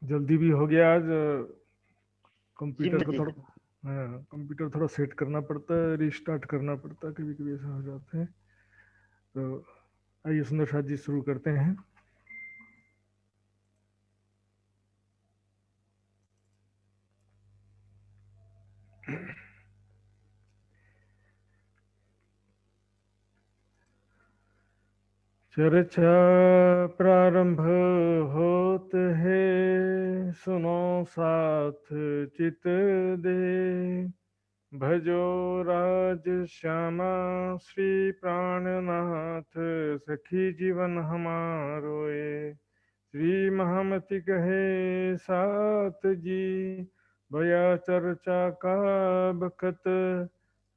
जल्दी भी हो गया आज। जी कंप्यूटर मैं को थोड़ा, हाँ कंप्यूटर थोड़ा सेट करना पड़ता है, रिस्टार्ट करना पड़ता है, कभी कभी ऐसा हो जाता है। तो आइए सुंदर साथ जी शुरू करते हैं। चर्चा प्रारंभ होत है, सुनो साथ चित दे। भजो राज श्यामा श्री प्राणनाथ, सखी जीवन हमारो ये। श्री महामति कहे सात जी, भया चर्चा का बखत।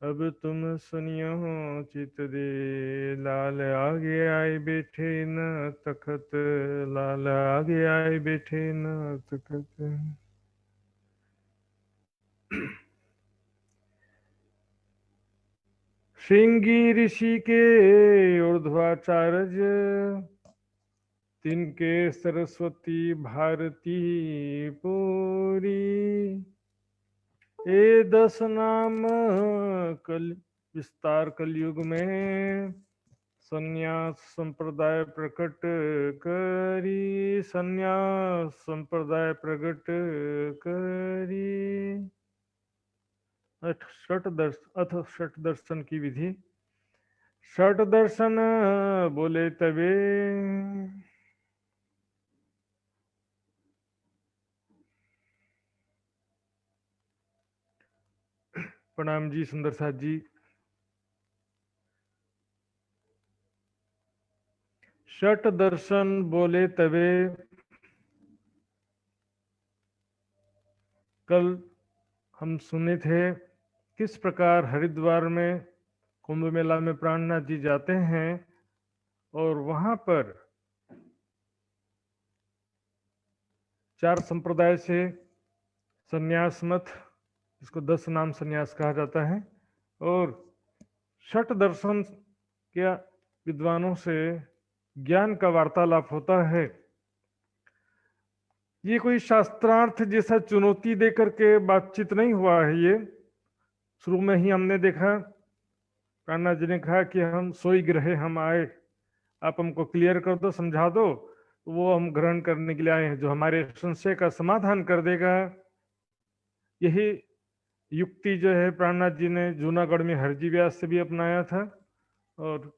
अब तुम सुनियो चित दे। लाल आगे आए बैठे न तखत, लाल आगे आए बैठे न तखत। श्रृंगी ऋषि के ऊर्ध्वाचार्य, तिनके सरस्वती भारती पूरी। ये 10 नाम कल विस्तार कलयुग में, संन्यास संप्रदाय प्रकट करी। संन्यास संप्रदाय प्रकट करी। अथ षट दर्शन की विधि। षट दर्शन बोले तबे, प्रणाम जी सुंदर साथ जी। षट दर्शन बोले तबे। कल हम सुने थे किस प्रकार हरिद्वार में कुंभ मेला में प्राणनाथ जी जाते हैं और वहां पर 4 संप्रदाय से संन्यास मत, जिसको 10 नाम संन्यास कहा जाता है, और षट दर्शन के विद्वानों से ज्ञान का वार्तालाप होता है। ये कोई शास्त्रार्थ जैसा चुनौती दे करके बातचीत नहीं हुआ है। ये शुरू में ही हमने देखा, प्राणनाथ जी ने कहा कि हम सोई ग्रहे हम आए, आप हमको क्लियर कर दो, समझा दो, तो वो हम ग्रहण करने के लिए आए हैं, जो हमारे संशय का समाधान कर देगा। यही युक्ति जो है प्राणनाथ जी ने जूनागढ़ में हरजी व्यास से भी अपनाया था, और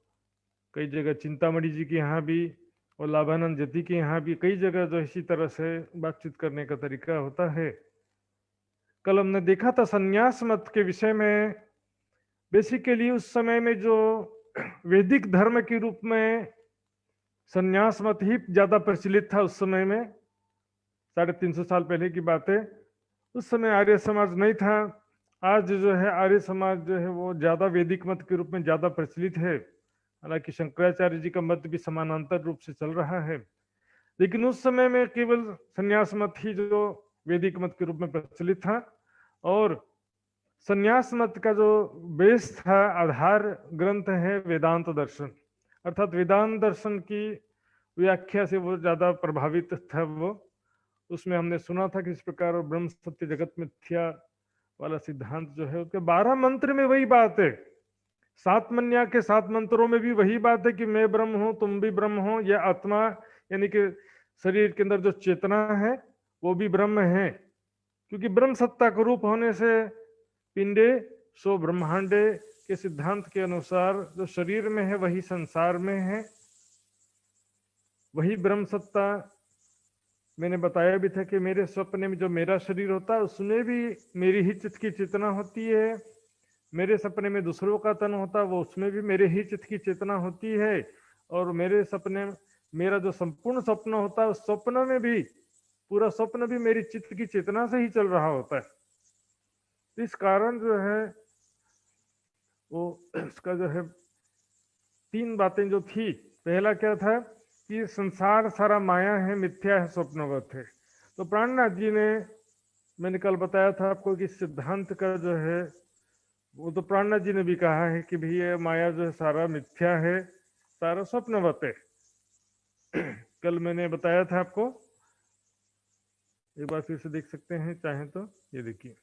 कई जगह चिंतामणि जी के यहाँ भी और लाभानंद जति के यहाँ भी कई जगह जो इसी तरह से बातचीत करने का तरीका होता है। कल हमने देखा था संन्यास मत के विषय में। बेसिकली उस समय में जो वैदिक धर्म के रूप में संन्यास मत ही ज्यादा प्रचलित था उस समय में, 350 साल पहले की बात है। उस समय आर्य समाज नहीं था। आज जो है आर्य समाज जो है वो ज्यादा वैदिक मत के रूप में ज्यादा प्रचलित है। हालांकि शंकराचार्य जी का मत भी समानांतर रूप से चल रहा है, लेकिन उस समय में केवल संन्यास मत ही जो वैदिक मत के रूप में प्रचलित था। और संन्यास मत का जो बेस था, आधार ग्रंथ है वेदांत दर्शन, अर्थात वेदांत दर्शन की व्याख्या से वो ज्यादा प्रभावित था वो। उसमें हमने सुना था कि इस प्रकार ब्रह्म सत्य जगत मिथ्या वाला सिद्धांत जो है, उसके 12 मंत्र में वही बात है। 7 मन्या के 7 मंत्रों में भी वही बात है कि मैं ब्रह्म हूं, तुम भी ब्रह्म हो। यह आत्मा यानी कि शरीर के अंदर जो चेतना है वो भी ब्रह्म है, क्योंकि ब्रह्म सत्ता का रूप होने से पिंडे सो ब्रह्मांडे के सिद्धांत के अनुसार जो शरीर में है वही संसार में है, वही ब्रह्म सत्ता। मैंने बताया भी था कि मेरे सपने में जो मेरा शरीर होता है उसमें भी मेरी ही चित्त की चेतना होती है। मेरे सपने में दूसरों का तन होता है, वो उसमें भी मेरे ही चित्त की चेतना होती है। और मेरे सपने, मेरा जो संपूर्ण स्वप्न होता है उस स्वप्न में भी पूरा स्वप्न भी मेरी चित्त की चेतना से ही चल रहा होता है। इस कारण जो है वो इसका जो है 3 बातें जो थी, पहला क्या था कि संसार सारा माया है, मिथ्या है, स्वप्नवत है। तो प्राणनाथ जी ने, मैंने कल बताया था आपको कि सिद्धांत का जो है वो तो प्राणनाथ जी ने भी कहा है कि भैया माया जो है सारा मिथ्या है, सारा स्वप्नवत है। कल मैंने बताया था आपको एक बार फिर से देख सकते हैं चाहे तो। ये देखिए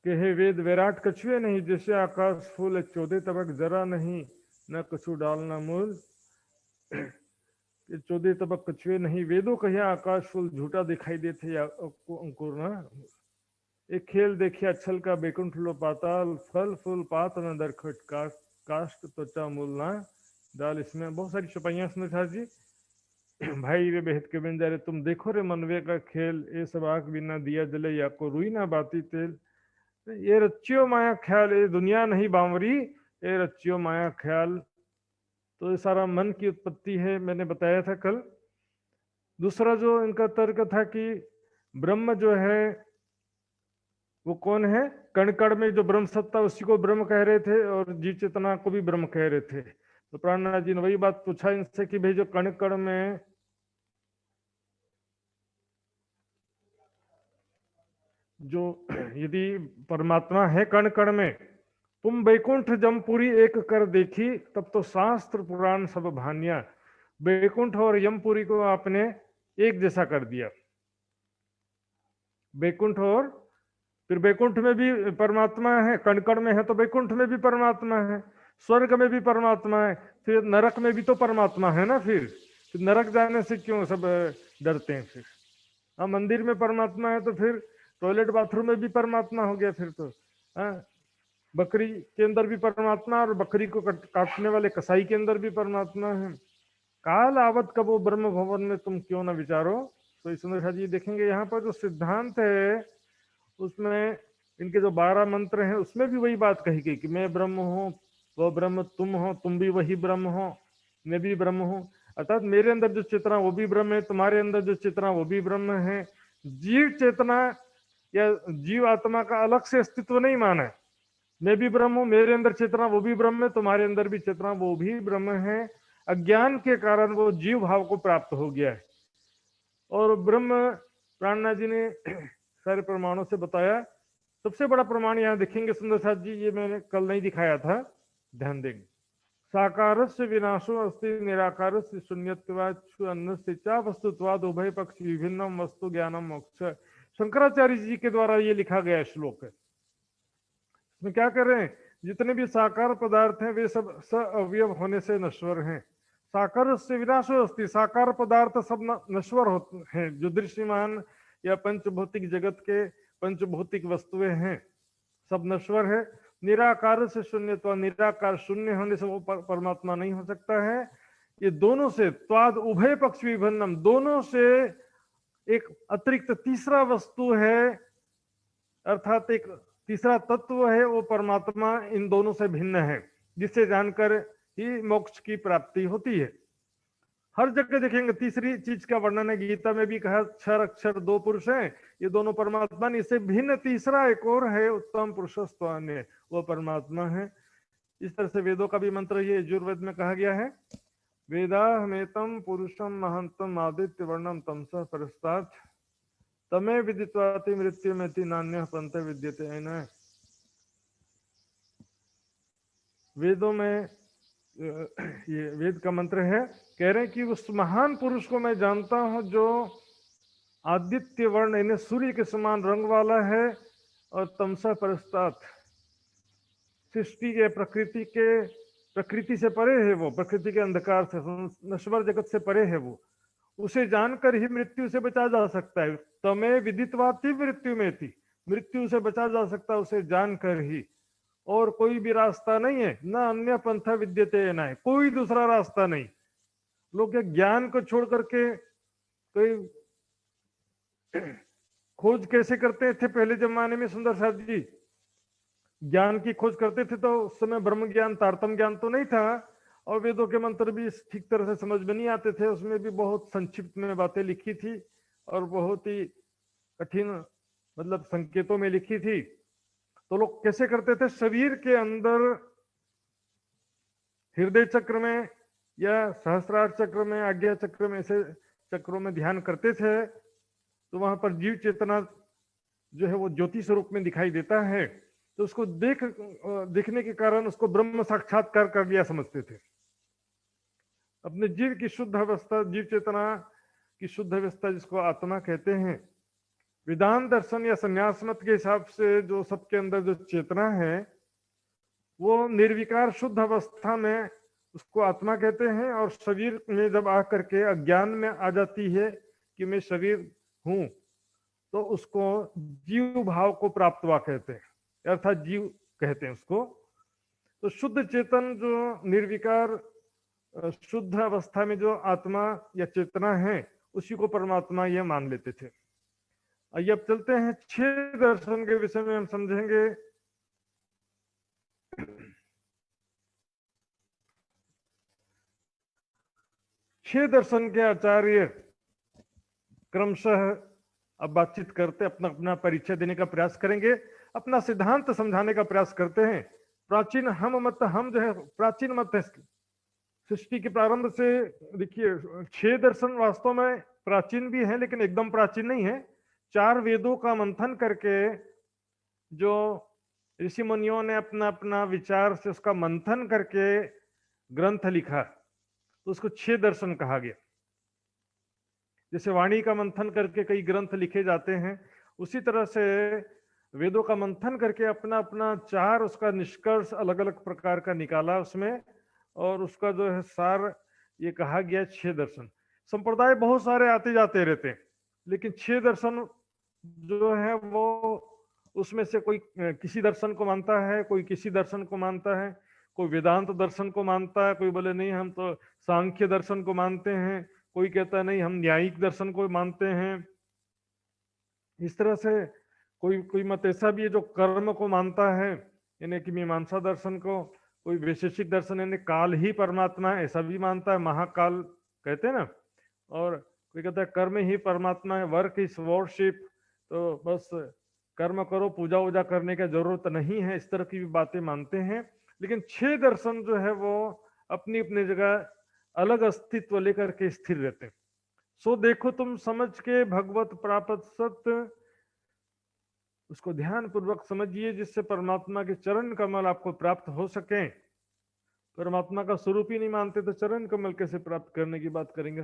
के हे वेद विराट कछुए नहीं, जैसे आकाश फूल 14 तबक जरा नहीं, न कछु डालना मूल। ये 14 तबक कछुए नहीं, वेदों कहिया आकाश फूल झूठा दिखाई देते या अंकुर ना। एक खेल देखिए अच्छल का बैकुंठ लो पाताल, फल फूल पात न दरखट, काष्ट त्वचा मूल ना डाल। इसमें बहुत सारी छपाइयां सुंदर जी। भाई रे बेहद के बिन जा रे तुम देखो रे मनवे का खेल, ये सब आग बिना दिया जले या को रुई ना बाती तेल। ये रच्चियो माया ख्याल, ये दुनिया नहीं बावरी, ये रच्चियो माया ख्याल। तो ये सारा मन की उत्पत्ति है, मैंने बताया था कल। दूसरा जो इनका तर्क था कि ब्रह्म जो है वो कौन है, कण कण में जो ब्रह्म सत्ता उसी को ब्रह्म कह रहे थे, और जीव चेतना को भी ब्रह्म कह रहे थे। तो प्राणनाथ जी ने वही बात पूछा इनसे कि भाई जो कण कण में जो यदि परमात्मा है कण कण में, तुम बैकुंठ जमपुरी एक कर देखी, तब तो शास्त्र पुराण सब भानिया। बैकुंठ और यमपुरी को आपने एक जैसा कर दिया। बैकुंठ और फिर बैकुंठ में भी परमात्मा है, कण कण में है तो बैकुंठ में भी परमात्मा है, स्वर्ग में भी परमात्मा है, फिर नरक में भी तो परमात्मा है ना। फिर नरक जाने से क्यों सब डरते हैं। फिर हाँ, मंदिर में परमात्मा है तो फिर टॉयलेट बाथरूम में भी परमात्मा हो गया। फिर तो हाँ, बकरी के अंदर भी परमात्मा, और बकरी को काटने वाले कसाई के अंदर भी परमात्मा है। काल आवत कबो ब्रह्म भवन में तुम क्यों ना विचारो। तो सुंदर जी देखेंगे यहाँ पर जो सिद्धांत है उसमें इनके जो 12 मंत्र हैं उसमें भी वही बात कही गई कि मैं ब्रह्म हूँ, वो ब्रह्म तुम हो, तुम भी वही ब्रह्म हो, मैं भी ब्रह्म हूँ। अर्थात मेरे अंदर जो चेतना वो भी ब्रह्म है, तुम्हारे अंदर जो चेतना वो भी ब्रह्म है। जीव चेतना या जीव आत्मा का अलग से अस्तित्व नहीं माना है। मैं भी ब्रह्म हूँ, मेरे अंदर चेतना वो भी ब्रह्म है, तुम्हारे अंदर भी चेतना वो भी ब्रह्म है। अज्ञान के कारण वो जीव भाव को प्राप्त हो गया है। और ब्रह्म प्राणनाथ जी ने सारे प्रमाणों से बताया। सबसे बड़ा प्रमाण यहाँ देखेंगे सुंदर साथ जी, ये मैंने कल नहीं दिखाया था, ध्यान देंगे। साकार से विनाशो अस्ति, निराकार से शून्यत्वाद, अन्न से चा वस्तुत्वाद, उभय पक्ष विभिन्नम वस्तु ज्ञानम मोक्ष। शंकराचार्य जी के द्वारा ये लिखा गया श्लोक है। इसमें क्या कर रहे हैं, जितने भी साकार पदार्थ हैं वे सब अवयव होने से नश्वर हैं। साकार से विनाशो अस्ति, साकार पदार्थ सब नश्वर होते हैं, जो दृश्यमान या पंचभौतिक जगत के पंचभौतिक वस्तुएं हैं सब नश्वर है। निराकार से शून्य, तो निराकार शून्य होने से वो परमात्मा नहीं हो सकता है। ये दोनों से त्वाद उभय पक्ष विभिन्नम, दोनों से एक अतिरिक्त तीसरा वस्तु है, अर्थात एक तीसरा तत्व है, वो परमात्मा इन दोनों से भिन्न है, जिसे जानकर ही मोक्ष की प्राप्ति होती है। हर जगह देखेंगे तीसरी चीज का वर्णन है, गीता में भी कहा अक्षर अक्षर दो पुरुष हैं, ये दोनों परमात्मा नहीं, इससे भिन्न तीसरा एक और है, उत्तम पुरुषस्त्वान्य, वो परमात्मा है। इस तरह से वेदों का भी मंत्र ये यजुर्वेद में कहा गया है, वेदाहमेतम पुरुषम महंतम आदित्य वर्णम तमसा परस्तात्, तमे विदित्वाति मृत्यु में नान्य पंथ विद्यते है। वेदों में ये वेद का मंत्र है, कह रहे हैं कि उस महान पुरुष को मैं जानता हूं जो आदित्य वर्ण यानी सूर्य के समान रंग वाला है, और तमसा परस्तात् सृष्टि के प्रकृति से परे है, वो प्रकृति के अंधकार से नश्वर जगत से परे है। वो उसे जानकर ही मृत्यु से बचा जा सकता है। तमे विदित्वाति मृत्यु में थी, मृत्यु से बचा जा सकता है उसे जानकर ही, और कोई भी रास्ता नहीं है, ना अन्य पंथ विद्यते, ना है कोई दूसरा रास्ता नहीं। लोग ज्ञान को छोड़ करके कोई खोज कैसे करते थे पहले जमाने में सुंदर साथ जी, ज्ञान की खोज करते थे तो उस समय ब्रह्म ज्ञान तारतम ज्ञान तो नहीं था, और वेदों के मंत्र भी ठीक तरह से समझ में नहीं आते थे, उसमें भी बहुत संक्षिप्त में बातें लिखी थी और बहुत ही कठिन मतलब संकेतों में लिखी थी। तो लोग कैसे करते थे, शरीर के अंदर हृदय चक्र में या सहस्रार चक्र में, आज्ञा चक्र में, ऐसे चक्रों में ध्यान करते थे, तो वहां पर जीव चेतना जो है वो ज्योति स्वरूप में दिखाई देता है। तो उसको देखने के कारण उसको ब्रह्म साक्षात्कार कर लिया समझते थे। अपने जीव की शुद्ध अवस्था, जीव चेतना की शुद्ध अवस्था जिसको आत्मा कहते हैं, वेदांत दर्शन या संन्यास मत के हिसाब से जो सबके अंदर जो चेतना है वो निर्विकार शुद्ध अवस्था में उसको आत्मा कहते हैं, और शरीर में जब आकर के अज्ञान में आ जाती है कि मैं शरीर हूं, तो उसको जीव भाव को प्राप्त हुआ कहते हैं, अर्थात जीव कहते हैं उसको। तो शुद्ध चेतन जो निर्विकार शुद्ध अवस्था में जो आत्मा या चेतना है उसी को परमात्मा यह मान लेते थे। आइए अब चलते हैं 6 दर्शन के विषय में हम समझेंगे। छह दर्शन के आचार्य क्रमशः अब बातचीत करते अपना अपना परिचय देने का प्रयास करेंगे, अपना सिद्धांत समझाने का प्रयास करते हैं। प्राचीन हम मत, हम जो है प्राचीन मत है सृष्टि के प्रारंभ से। देखिए 6 दर्शन वास्तव में प्राचीन भी है लेकिन एकदम प्राचीन नहीं है। 4 वेदों का मंथन करके जो ऋषि मुनियों ने अपना अपना विचार से उसका मंथन करके ग्रंथ लिखा, तो उसको 6 दर्शन कहा गया। जैसे वाणी का मंथन करके कई ग्रंथ लिखे जाते हैं, उसी तरह से वेदों का मंथन करके अपना अपना 4 उसका निष्कर्ष अलग अलग प्रकार का निकाला उसमें, और उसका जो है सार ये कहा गया 6 दर्शन। संप्रदाय बहुत सारे आते जाते रहते हैं, लेकिन 6 दर्शन जो है वो उसमें से कोई किसी दर्शन को मानता है, कोई किसी दर्शन को मानता है, कोई वेदांत दर्शन को मानता है, कोई बोले नहीं हम तो सांख्य दर्शन को मानते हैं, कोई कहता नहीं हम न्यायिक दर्शन को मानते हैं। इस तरह से कोई कोई मत ऐसा भी है जो कर्म को मानता है, यानी कि मीमांसा दर्शन को। कोई वैशेषिक दर्शन यानी काल ही परमात्मा है ऐसा भी मानता है, महाकाल कहते हैं ना। और कोई कहता है कर्म ही परमात्मा है, वर्क इज वर्शिप, तो बस कर्म करो, पूजा वूजा करने की जरूरत नहीं है, इस तरह की भी बातें मानते हैं। लेकिन 6 दर्शन जो है वो अपनी अपनी जगह अलग अस्तित्व लेकर के स्थिर रहते हैं। सो देखो तुम समझ के भगवत प्राप्त सत्य, उसको ध्यान पूर्वक समझिए जिससे परमात्मा के चरण कमल आपको प्राप्त हो सके। परमात्मा का स्वरूप ही नहीं मानते तो चरण कमल कैसे प्राप्त करने की बात करेंगे।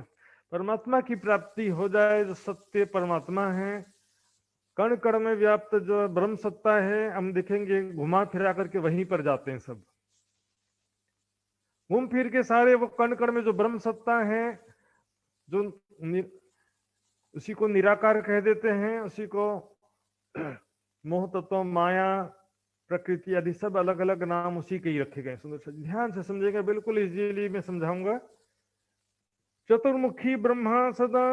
परमात्मा की प्राप्ति हो जाए, जो सत्य परमात्मा है, कण कण में व्याप्त जो ब्रह्म सत्ता है, हम देखेंगे घुमा फिरा करके वहीं पर जाते हैं सब, घूम फिर के सारे वो कण कण में जो ब्रह्म सत्ता है, जो उसी को निराकार कह देते हैं, उसी को मोह तत्व, माया, प्रकृति आदि सब अलग अलग नाम उसी के ही रखे गए। सुंदर से ध्यान से समझेगा, बिल्कुल इजीली मैं समझाऊंगा। चतुर्मुखी ब्रह्मा सदा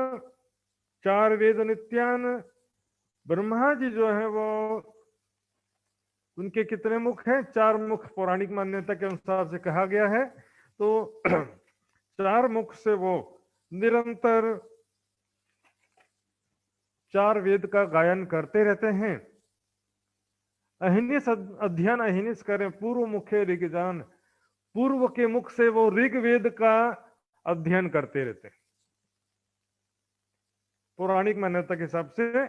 4 वेद नित्यान। ब्रह्मा जी जो है वो उनके कितने मुख हैं? 4 मुख पौराणिक मान्यता के अनुसार से कहा गया है। तो 4 मुख से वो निरंतर 4 वेद का गायन करते रहते हैं। अहिनिस अध्ययन अहिनिस करें पूर्व मुखे ऋग्जान, पूर्व के मुख से वो ऋग्वेद का अध्ययन करते रहते हैं पौराणिक मान्यता के हिसाब से।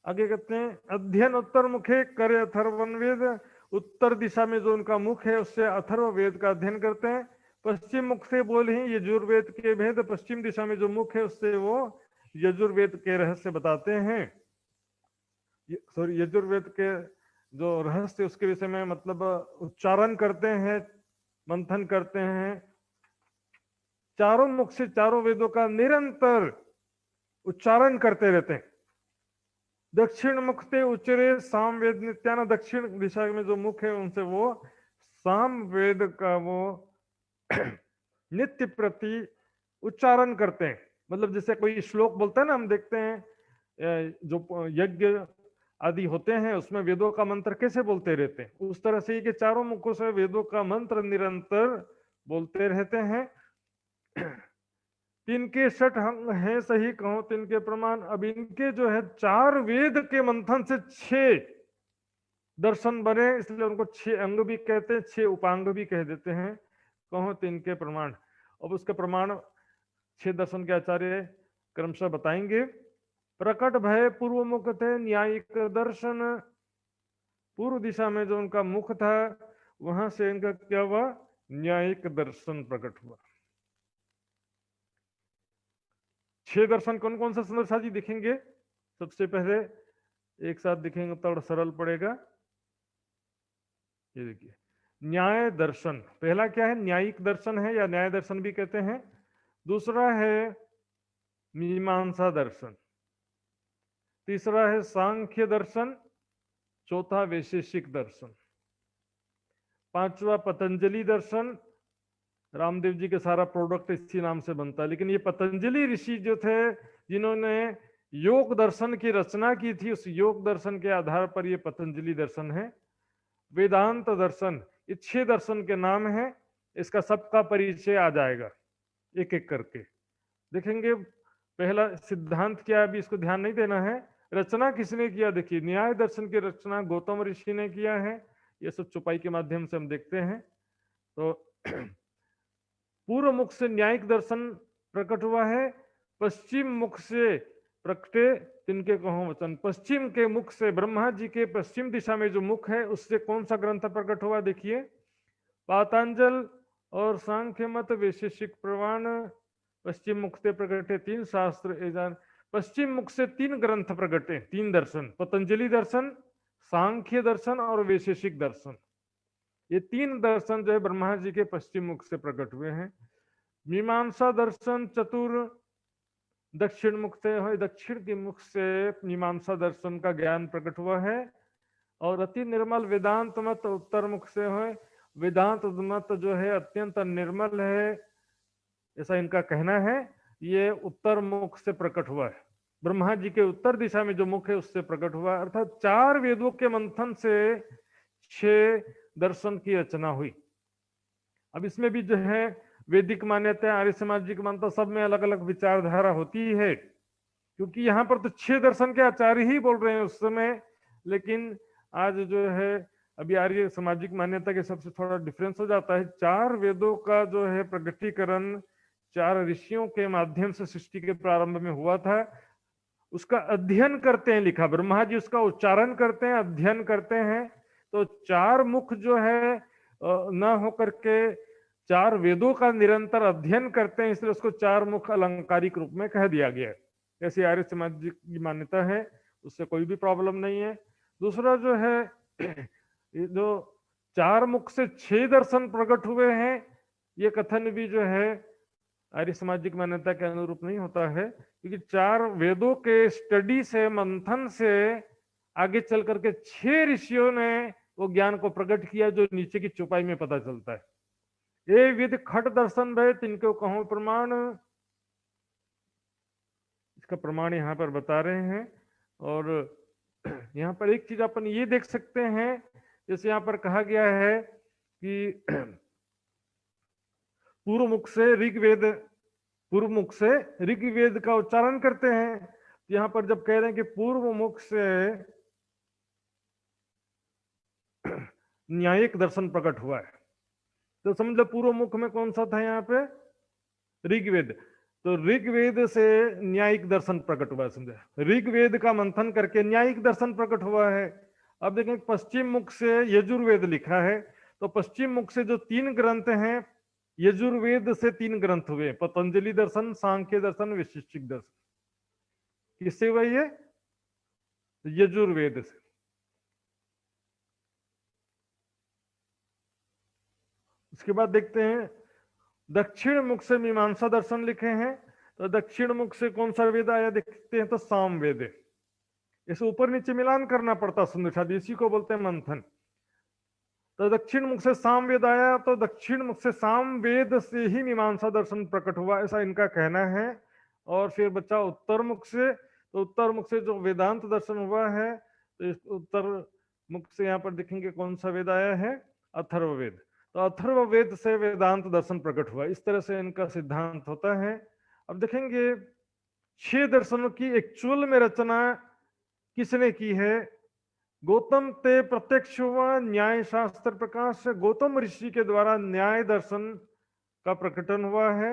आगे कहते हैं अध्ययन उत्तर मुखे करे अथर्वण वेद, उत्तर दिशा में जो उनका मुख है उससे अथर्व वेद का अध्ययन करते हैं। पश्चिम मुख से बोले ही यजुर्वेद के भेद, पश्चिम दिशा में जो मुख है उससे वो यजुर्वेद के रहस्य बताते हैं। सॉरी, यजुर्वेद के जो रहस्य उसके विषय में मतलब उच्चारण करते हैं, मंथन करते हैं। चारों मुख से चारों वेदों का निरंतर उच्चारण करते रहते हैं। दक्षिण मुख से उच्चरे साम वेद नित्यान, दक्षिण दिशा में जो मुख है उनसे वो साम वेद का वो नित्य प्रति उच्चारण करते हैं। मतलब जैसे कोई श्लोक बोलता है ना, हम देखते हैं जो यज्ञ आदि होते हैं उसमें वेदों का मंत्र कैसे बोलते रहते हैं, उस तरह से कि चारों मुखों से वेदों का मंत्र निरंतर बोलते रहते हैं। तिनके 6 अंग हैं सही कहो तिनके प्रमाण। अब इनके जो है 4 वेद के मंथन से 6 दर्शन बने, इसलिए उनको 6 अंग भी कहते हैं, 6 उपांग भी कह देते हैं। कहो तिनके प्रमाण। अब उसके प्रमाण 6 दर्शन के आचार्य क्रमशः बताएंगे। प्रकट भय पूर्व मुख थे न्यायिक दर्शन, पूर्व दिशा में जो उनका मुख था वहां से इनका क्या हुआ? न्यायिक दर्शन प्रकट हुआ। 6 दर्शन कौन कौन सा सुंदर जी दिखेंगे? सबसे पहले एक साथ दिखेंगे तो सरल पड़ेगा। ये देखिए, न्याय दर्शन पहला क्या है? न्यायिक दर्शन है या न्याय दर्शन भी कहते हैं। दूसरा है मीमांसा दर्शन। तीसरा है सांख्य दर्शन। चौथा वैशेषिक दर्शन। पांचवा पतंजलि दर्शन। रामदेव जी के सारा प्रोडक्ट इसी नाम से बनता है, लेकिन ये पतंजलि ऋषि जो थे जिन्होंने योग दर्शन की रचना की थी, उस योग दर्शन के आधार पर ये पतंजलि दर्शन है। वेदांत दर्शन, ये 6 दर्शन के नाम हैं। इसका सबका परिचय आ जाएगा एक एक करके देखेंगे। पहला सिद्धांत क्या है, अभी इसको ध्यान नहीं देना है। रचना किसने किया? देखिए, न्याय दर्शन की रचना गौतम ऋषि ने किया है। ये सब चौपाई के माध्यम से हम देखते हैं। तो पूर्व मुख से न्यायिक दर्शन प्रकट हुआ है, पश्चिम मुख से प्रकटे तिनके कहो वचन। पश्चिम के मुख से, ब्रह्मा जी के पश्चिम दिशा में जो मुख है, उससे कौन सा ग्रंथ प्रकट हुआ? देखिए, पातंजल और सांख्य मत वैशेषिक प्रमाण। पश्चिम मुख से प्रकटे 3 शास्त्र। पश्चिम मुख से 3 ग्रंथ प्रकटे, 3 दर्शन, पतंजलि दर्शन, सांख्य दर्शन और वैशेषिक दर्शन। ये 3 दर्शन जो है ब्रह्मा जी के पश्चिम मुख से प्रकट हुए हैं। मीमांसा दर्शन चतुर दक्षिण मुख से है, दक्षिण के मुख से मीमांसा दर्शन का ज्ञान प्रकट हुआ है। और अति निर्मल वेदांत मत उत्तर मुख से है। वेदांत मत जो है अत्यंत निर्मल है, ऐसा इनका कहना है। ये उत्तर मुख से प्रकट हुआ है, ब्रह्मा जी के उत्तर दिशा में जो मुख है उससे प्रकट हुआ। अर्थात 4 वेदों के मंथन से 6 दर्शन की रचना हुई। अब इसमें भी जो है वैदिक मान्यता, आर्य सामाजिक मान्यता, सब में अलग अलग विचारधारा होती है, क्योंकि यहाँ पर तो 6 दर्शन के आचार्य ही बोल रहे हैं उस समय। लेकिन आज जो है अभी आर्य सामाजिक मान्यता के सबसे थोड़ा डिफरेंस हो जाता है। 4 वेदों का जो है प्रगटीकरण 4 ऋषियों के माध्यम से सृष्टि के प्रारंभ में हुआ था। उसका अध्ययन करते हैं, लिखा ब्रह्मा जी उसका उच्चारण करते हैं, अध्ययन करते हैं। तो 4 मुख जो है न होकर के 4 वेदों का निरंतर अध्ययन करते हैं, इसलिए उसको 4 मुख अलंकारिक रूप में कह दिया गया है। ऐसी आर्य समाज की मान्यता है, उससे कोई भी प्रॉब्लम नहीं है। दूसरा जो है जो 4 मुख से 6 दर्शन प्रकट हुए हैं, ये कथन भी जो है आर्य सामाजिक मान्यता के अनुरूप नहीं होता है, क्योंकि 4 वेदों के स्टडी से, मंथन से आगे चल करके 6 ऋषियों ने वो ज्ञान को प्रकट किया, जो नीचे की चौपाई में पता चलता है। ये विद खट दर्शन भय तिनको कहो प्रमाण, इसका प्रमाण यहाँ पर बता रहे हैं। और यहाँ पर एक चीज अपन ये देख सकते हैं, जैसे यहाँ पर कहा गया है कि पूर्व मुख से ऋग्वेद, पूर्व मुख से ऋग्वेद का उच्चारण करते हैं। यहाँ पर जब कह रहे हैं कि पूर्व मुख से न्यायिक दर्शन प्रकट हुआ है, तो समझ लो पूर्व मुख में कौन सा था? यहाँ पे ऋग्वेद। तो ऋग्वेद से न्यायिक दर्शन प्रकट हुआ है, समझे? ऋग्वेद का मंथन करके न्यायिक दर्शन प्रकट हुआ है। अब देखें, पश्चिम मुख से यजुर्वेद लिखा है, तो पश्चिम मुख से जो 3 ग्रंथ हैं, यजुर्वेद से 3 ग्रंथ हुए, पतंजलि दर्शन, सांख्य दर्शन, वैशेषिक दर्शन। किससे हुआ ये? यजुर्वेद से। उसके बाद देखते हैं दक्षिण मुख से मीमांसा दर्शन लिखे हैं, तो दक्षिण मुख से कौन सा वेद आया देखते हैं, तो साम वेद है। इसे ऊपर नीचे मिलान करना पड़ता सुंदर शादी, इसी को बोलते हैं मंथन। तो दक्षिण मुख से साम वेद आया, तो दक्षिण मुख से साम वेद से ही मीमांसा दर्शन प्रकट हुआ, ऐसा इनका कहना है। और फिर बच्चा उत्तर मुख से, तो उत्तर मुख से जो वेदांत दर्शन हुआ है, तो इस उत्तर मुख से यहाँ पर देखेंगे कौन सा वेद आया है, अथर्ववेद। तो अथर्ववेद से वेदांत दर्शन प्रकट हुआ, इस तरह से इनका सिद्धांत होता है। अब देखेंगे 6 दर्शनों की एक्चुअल में रचना किसने की है? गौतम ते प्रत्यक्ष हुआ न्याय शास्त्र प्रकाश से, गौतम ऋषि के द्वारा न्याय दर्शन का प्रकटन हुआ है,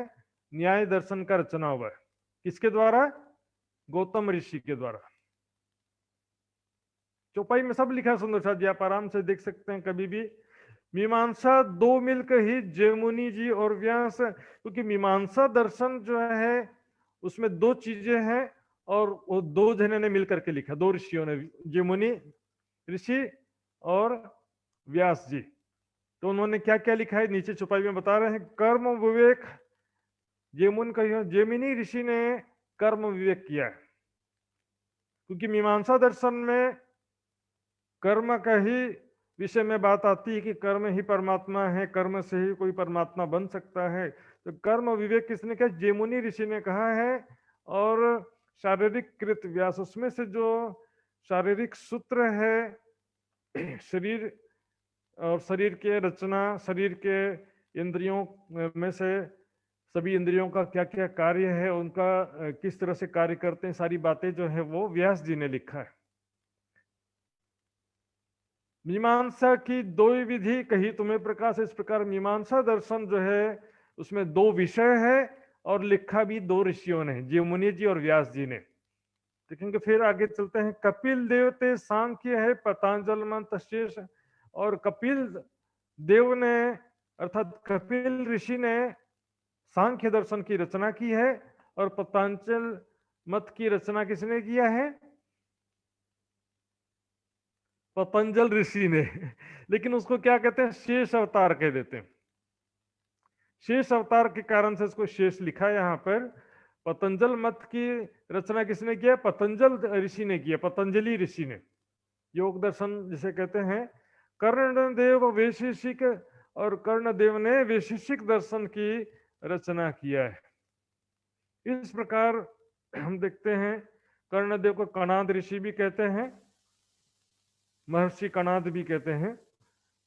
न्याय दर्शन का रचना हुआ है। किसके द्वारा? गौतम ऋषि के द्वारा। चौपाई में सब लिखा है सुंदर साथ जी, आप आराम से देख सकते हैं कभी भी। मीमांसा 2 मिलकर ही जयमुनि जी और व्यास, क्योंकि मीमांसा दर्शन जो है उसमें दो चीजें हैं और वो दो जने ने मिलकर के लिखा, दो ऋषियों ने, जमुनि ऋषि और व्यास जी। तो उन्होंने क्या क्या लिखा है नीचे चौपाई में बता रहे हैं। कर्म विवेक, जेमिनी ऋषि ने कर्म विवेक किया है, क्योंकि मीमांसा दर्शन में कर्म का ही विषय में बात आती है कि कर्म ही परमात्मा है, कर्म से ही कोई परमात्मा बन सकता है। तो कर्म विवेक किसने कहा? जेमुनि ऋषि ने कहा है। और शारीरिक कृत व्यास, उसमें से जो शारीरिक सूत्र है, शरीर और शरीर के रचना, शरीर के इंद्रियों में से सभी इंद्रियों का क्या क्या कार्य है, उनका किस तरह से कार्य करते हैं, सारी बातें जो है वो व्यास जी ने लिखा है। मीमांसा की दो विधि कही तुम्हें प्रकाश, इस प्रकार मीमांसा दर्शन जो है उसमें दो विषय है और लिखा भी दो ऋषियों ने, जमुनि जी और व्यास जी ने। देखेंगे फिर आगे चलते हैं। कपिल देवते सांख्य है, पतंजल मंत्र शेष। और कपिल देव ने अर्थात कपिल ऋषि ने सांख्य दर्शन की रचना की है, और पतंजल मत की रचना किसने किया है? पतंजल ऋषि ने। लेकिन उसको क्या कहते हैं? शेष अवतार कह देते हैं। शेष अवतार के कारण से इसको शेष लिखा है यहाँ पर। पतंजल मत की रचना किसने किया? पतंजल ऋषि ने किया, पतंजलि ऋषि ने। योग दर्शन जिसे कहते हैं। कर्णदेव वैशेषिक, और कर्णदेव ने वैशेषिक दर्शन की रचना किया है। इस प्रकार हम देखते हैं कर्णदेव को कणाद ऋषि भी कहते हैं, महर्षि कणाद भी कहते हैं।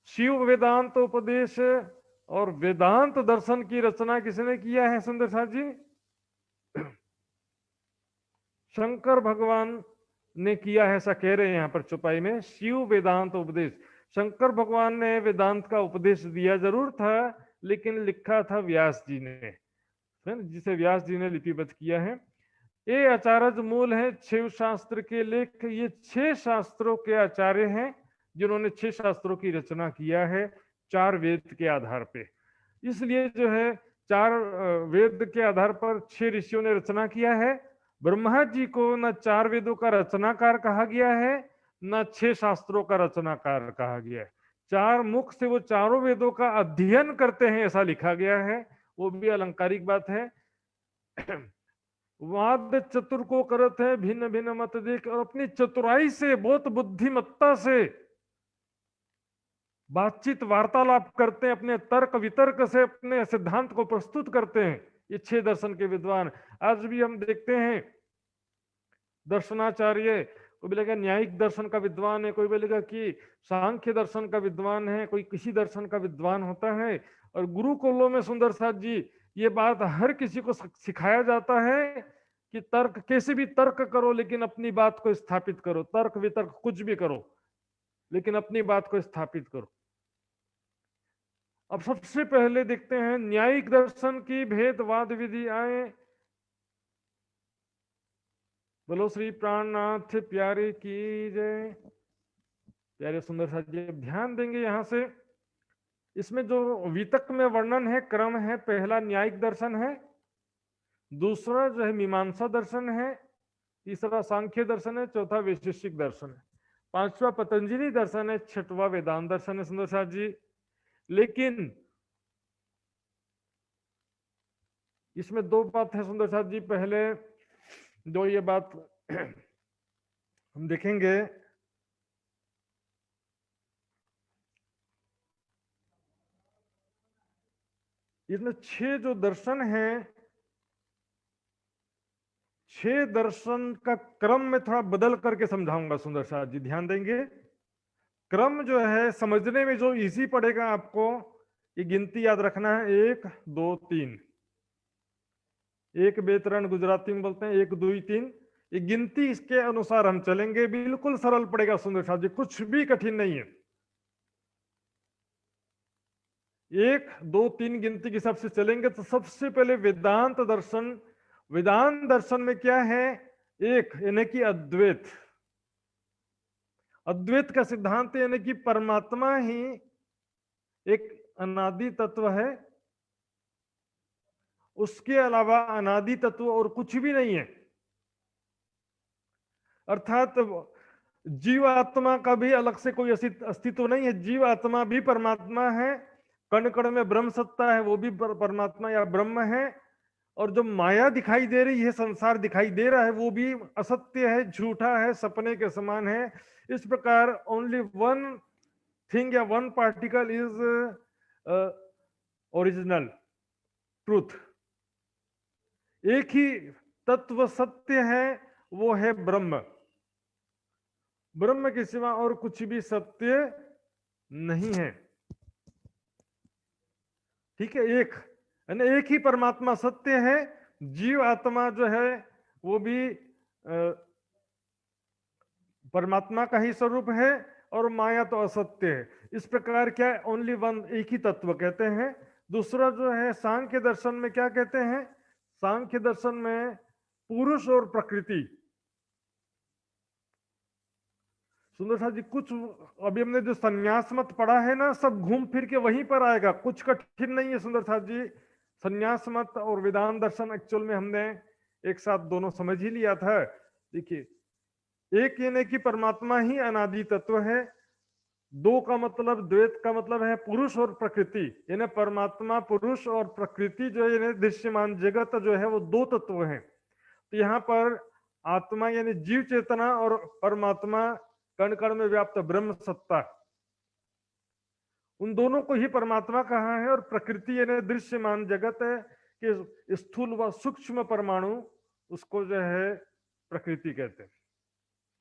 शिव वेदांत उपदेश और वेदांत दर्शन की रचना किसने किया है सुंदर साथ जी? शंकर भगवान ने किया है, ऐसा कह रहे हैं यहाँ पर चौपाई में। शिव वेदांत उपदेश, शंकर भगवान ने वेदांत का उपदेश दिया जरूर था, लेकिन लिखा था व्यास जी ने, जिसे व्यास जी ने लिपिबद्ध किया है। ये आचार्य मूल है 6 शास्त्र के लेख। ये 6 शास्त्रों के आचार्य हैं जिन्होंने 6 शास्त्रों की रचना किया है 4 वेद के आधार पे। इसलिए जो है 4 वेद के आधार पर 6 ऋषियों ने रचना किया है। ब्रह्मा जी को न 4 वेदों का रचनाकार कहा गया है, न 6 शास्त्रों का रचनाकार कहा गया है। 4 मुख से वो चारों वेदों का अध्ययन करते हैं, ऐसा लिखा गया है। वो भी अलंकारिक बात है। वाद चतुर को करत है भिन्न भिन्न मत देख, और अपनी चतुराई से, बहुत बुद्धिमत्ता से बातचीत वार्तालाप करते हैं, अपने तर्क वितर्क से अपने सिद्धांत को प्रस्तुत करते हैं ये 6 दर्शन के विद्वान। आज भी हम देखते हैं दर्शनाचार्य, कोई बोलेगा न्यायिक दर्शन का विद्वान है, कोई बोलेगा कि सांख्य दर्शन का विद्वान है, कोई किसी दर्शन का विद्वान होता है। और गुरुकुलों में सुंदर साथ जी ये बात हर किसी को सिखाया जाता है कि तर्क, कैसे भी तर्क करो लेकिन अपनी बात को स्थापित करो। तर्क वितर्क कुछ भी करो लेकिन अपनी बात को स्थापित करो। अब सबसे पहले देखते हैं न्यायिक दर्शन की भेदवाद विधि आए। बोलो श्री प्राणनाथ प्यारे की जय। प्यारे सुंदर साथ जी ध्यान देंगे यहां से, इसमें जो वितक में वर्णन है, क्रम है, पहला न्यायिक दर्शन है, दूसरा जो है मीमांसा दर्शन है, तीसरा सांख्य दर्शन है, चौथा वैशेषिक दर्शन है, पांचवा पतंजलि दर्शन है, छठवा वेदांत दर्शन है सुंदर साथ जी। लेकिन इसमें 2 बात है सुंदर साथ जी। पहले 2 ये बात हम देखेंगे, इसमें 6 जो दर्शन हैं, 6 दर्शन का क्रम में थोड़ा बदल करके समझाऊंगा सुंदर साथ जी, ध्यान देंगे। क्रम जो है समझने में जो इजी पड़ेगा आपको, ये गिनती याद रखना है, 1 2 3। एक बेतरण गुजराती में बोलते हैं 1 2 3। ये गिनती, इसके अनुसार हम चलेंगे, बिल्कुल सरल पड़ेगा सुंदर साथ जी, कुछ भी कठिन नहीं है। 1 2 3 गिनती के हिसाब से चलेंगे। तो सबसे पहले वेदांत दर्शन। वेदांत दर्शन में क्या है? एक यानी कि अद्वैत। अद्वैत का सिद्धांत यानी कि परमात्मा ही एक अनादि तत्व है उसके अलावा अनादि तत्व और कुछ भी नहीं है। अर्थात जीव आत्मा का भी अलग से कोई अस्तित्व नहीं है। जीव आत्मा भी परमात्मा है, कण कण में ब्रह्म सत्ता है, वो भी परमात्मा या ब्रह्म है। और जो माया दिखाई दे रही है, संसार दिखाई दे रहा है, वो भी असत्य है, झूठा है, सपने के समान है। इस प्रकार ओनली वन थिंग या one particle is original truth. एक ही तत्व सत्य है, वो है ब्रह्म। ब्रह्म के सिवा और कुछ भी सत्य नहीं है। ठीक है, एक ही परमात्मा सत्य है। जीव आत्मा जो है वो भी परमात्मा का ही स्वरूप है, और माया तो असत्य है। इस प्रकार क्या है, ओनली वन, एक ही तत्व कहते हैं। दूसरा जो है सांख्य दर्शन में क्या कहते हैं, सांख्य दर्शन में पुरुष और प्रकृति। सुंदर साहब जी, कुछ अभी हमने जो संन्यास मत पढ़ा है ना, सब घूम फिर के वहीं पर आएगा, कुछ कठिन नहीं है सुंदर साहब जी। संन्यास मत और वेदांत दर्शन एक्चुअल में हमने एक साथ दोनों समझ ही लिया था। देखिए, एक यानी कि परमात्मा ही अनादि तत्व है। दो का मतलब, द्वैत का मतलब है पुरुष और प्रकृति, यानी परमात्मा, पुरुष और प्रकृति जो है, दृश्यमान जगत जो है, वो दो तत्व हैं। तो यहाँ पर आत्मा यानी जीव चेतना और परमात्मा कण कण में व्याप्त ब्रह्म सत्ता, उन दोनों को ही परमात्मा कहा है। और प्रकृति यानी दृश्यमान जगत है कि स्थूल व सूक्ष्म परमाणु, उसको जो है प्रकृति कहते हैं।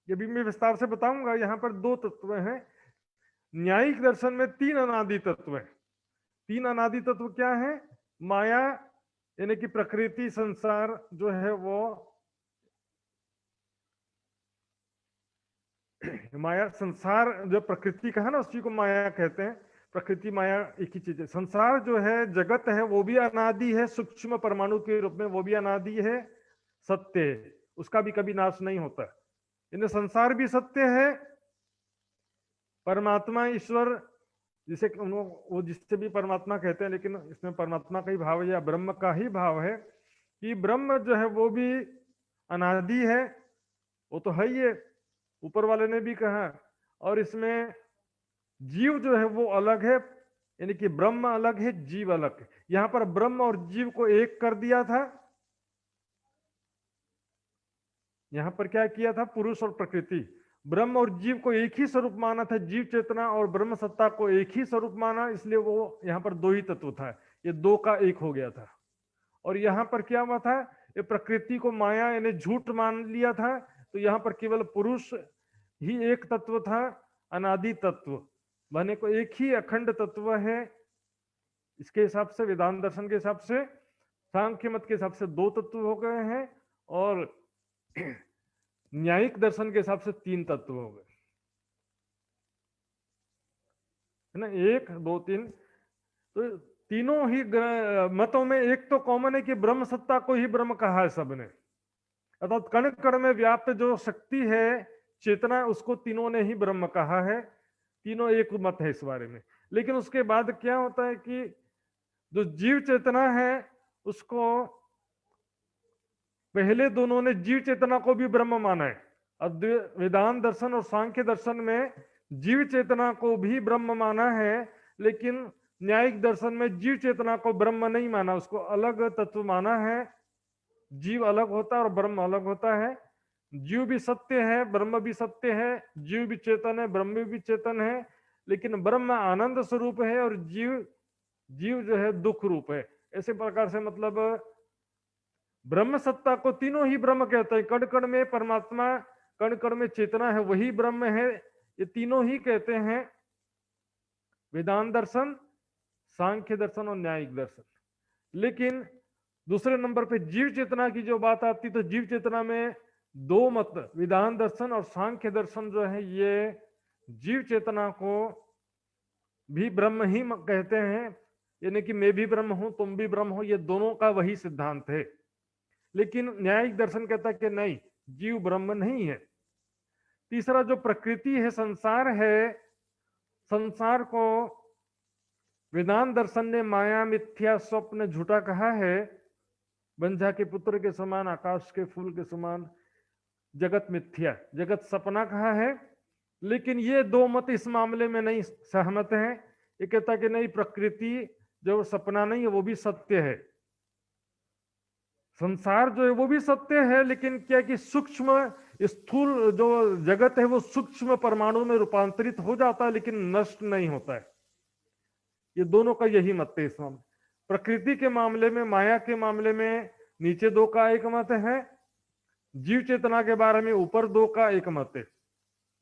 ये भी मैं विस्तार से बताऊंगा। यहाँ पर दो तत्व हैं। न्यायिक दर्शन में तीन अनादि तत्व हैं। तीन अनादि तत्व क्या है? माया यानी कि प्रकृति, संसार जो है वो माया, संसार जो प्रकृति का है ना, उसी को माया कहते हैं। प्रकृति माया एक ही चीज है। संसार जो है, जगत है, वो भी अनादि है, सूक्ष्म परमाणु के रूप में वो भी अनादि है, सत्य है, उसका भी कभी नाश नहीं होता। इन्हें संसार भी सत्य है। परमात्मा ईश्वर जिसे वो जिससे भी परमात्मा कहते हैं, लेकिन इसमें परमात्मा का ही भाव है या ब्रह्म का ही भाव है कि ब्रह्म जो है वो भी अनादि है, वो तो है ही है, ऊपर वाले ने भी कहा। और इसमें जीव जो है वो अलग है, यानी कि ब्रह्म अलग है, जीव अलग है। यहां पर ब्रह्म और जीव को एक कर दिया था। यहां पर क्या किया था? पुरुष और प्रकृति, ब्रह्म और जीव को एक ही स्वरूप माना था। जीव चेतना और ब्रह्म सत्ता को एक ही स्वरूप माना, इसलिए वो यहां पर दो ही तत्व था, ये दो का एक हो गया था। और यहां पर क्या हुआ था? ये प्रकृति को माया यानी झूठ मान लिया था। तो यहां पर केवल पुरुष ही एक तत्व था, अनादि तत्व, माने को एक ही अखंड तत्व है। इसके हिसाब से, वेदांत दर्शन के हिसाब से, सांख्य मत के हिसाब से दो तत्व हो गए हैं, और न्यायिक दर्शन के हिसाब से तीन तत्व हो गए, है ना, एक दो तीन। तो तीनों ही मतों में एक तो कॉमन है कि ब्रह्म सत्ता को ही ब्रह्म कहा है सबने, अर्थात कण कण में व्याप्त जो शक्ति है, चेतना, उसको तीनों ने ही ब्रह्म कहा है। तीनों एक मत है इस बारे में। लेकिन उसके बाद क्या होता है कि जो जीव चेतना है, उसको पहले दोनों ने जीव चेतना को भी ब्रह्म माना है। वेदांत दर्शन और सांख्य दर्शन में जीव चेतना को भी ब्रह्म माना है, लेकिन न्यायिक दर्शन में जीव चेतना को ब्रह्म नहीं माना, उसको अलग तत्व माना है। जीव अलग होता है और ब्रह्म अलग होता है। जीव भी सत्य है, ब्रह्म भी सत्य है। जीव भी चेतन है, ब्रह्म भी चेतन है, लेकिन ब्रह्म आनंद स्वरूप है और जीव जो है दुख रूप है। ऐसे प्रकार से मतलब ब्रह्म सत्ता को तीनों ही ब्रह्म कहते हैं। कण कण में परमात्मा, कण कण में चेतना है, वही ब्रह्म है, ये तीनों ही कहते हैं वेदांत दर्शन, सांख्य दर्शन और न्यायिक दर्शन। लेकिन दूसरे नंबर पे जीव चेतना की जो बात आती, तो जीव चेतना में दो मत, वेदांत दर्शन और सांख्य दर्शन जो है, ये जीव चेतना को भी ब्रह्म ही कहते हैं, यानी कि मैं भी ब्रह्म हूं, तुम भी ब्रह्म हो, ये दोनों का वही सिद्धांत है। लेकिन न्यायिक दर्शन कहता है कि नहीं, जीव ब्रह्म नहीं है। तीसरा जो प्रकृति है, संसार है, संसार को वेदांत दर्शन ने माया, मिथ्या, स्वप्न, झूठा कहा है। बंझा के पुत्र के समान, आकाश के फूल के समान। जगत मिथ्या, जगत सपना कहा है। लेकिन ये दो मत इस मामले में नहीं सहमत हैं। ये कहता कि नहीं, प्रकृति जो सपना नहीं है वो भी सत्य है, संसार जो है वो भी सत्य है। लेकिन क्या कि सूक्ष्म स्थूल जो जगत है वो सूक्ष्म परमाणु में रूपांतरित हो जाता है, लेकिन नष्ट नहीं होता है। ये दोनों का यही मत है इस मामले। प्रकृति के मामले में, माया के मामले में नीचे दो का एक मत है, जीव चेतना के बारे में ऊपर दो का एक मत है।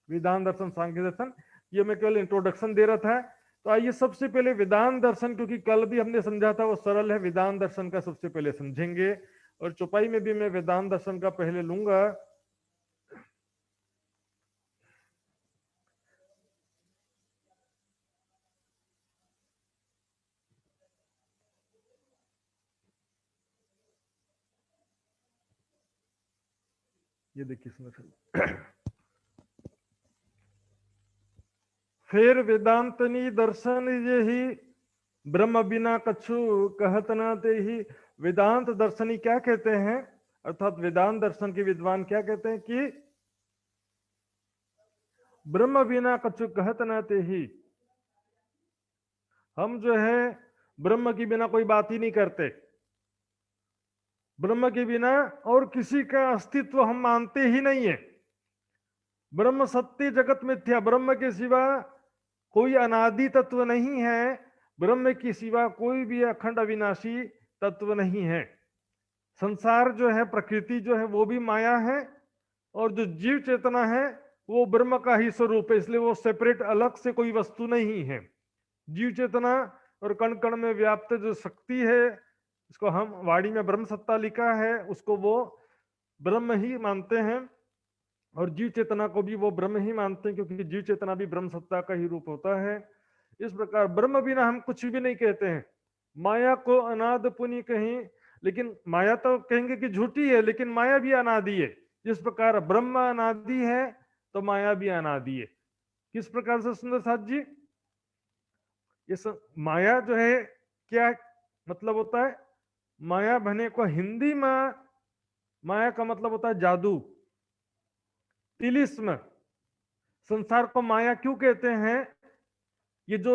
वेदांत दर्शन, सांख्य दर्शन, ये मैं केवल इंट्रोडक्शन दे रहा था। तो आइए सबसे पहले वेदांत दर्शन, क्योंकि कल भी हमने समझा था वो सरल है, वेदांत दर्शन का सबसे पहले समझेंगे। और चौपाई में भी मैं वेदांत दर्शन का पहले लूंगा। ये देखिए इसमें फिर वेदांतनी दर्शन यही ब्रह्म बिना कछु कहत न ते ही। वेदांत दर्शनी क्या कहते हैं, अर्थात वेदांत दर्शन के विद्वान क्या कहते हैं कि ब्रह्म बिना कछु कहत न ते ही। हम जो है ब्रह्म के बिना कोई बात ही नहीं करते, ब्रह्म के बिना और किसी का अस्तित्व हम मानते ही नहीं है। ब्रह्म सत्य, जगत मिथ्या, ब्रह्म के सिवा कोई अनादि तत्व नहीं है, ब्रह्म के सिवा कोई भी अखंड अविनाशी तत्व नहीं है। संसार जो है, प्रकृति जो है वो भी माया है, और जो जीव चेतना है वो ब्रह्म का ही स्वरूप है, इसलिए वो सेपरेट अलग से कोई वस्तु नहीं है। जीव चेतना और कण कण में व्याप्त जो शक्ति है, इसको हम वाणी में ब्रह्म सत्ता लिखा है, उसको वो ब्रह्म ही मानते हैं, और जीव चेतना को भी वो ब्रह्म ही मानते हैं, क्योंकि जीव चेतना भी ब्रह्म सत्ता का ही रूप होता है। इस प्रकार ब्रह्म बिना हम कुछ भी नहीं कहते हैं। माया को अनाद पुनि कहीं, लेकिन माया तो कहेंगे कि झूठी है, लेकिन माया भी अनादि है। जिस प्रकार ब्रह्म अनादि है तो माया भी अनादि है। किस प्रकार से सुंदर साथ जी? ये माया जो है क्या मतलब होता है? माया बने को हिंदी में माया का मतलब होता है जादू, तिलिस्म। संसार को माया क्यों कहते हैं? ये जो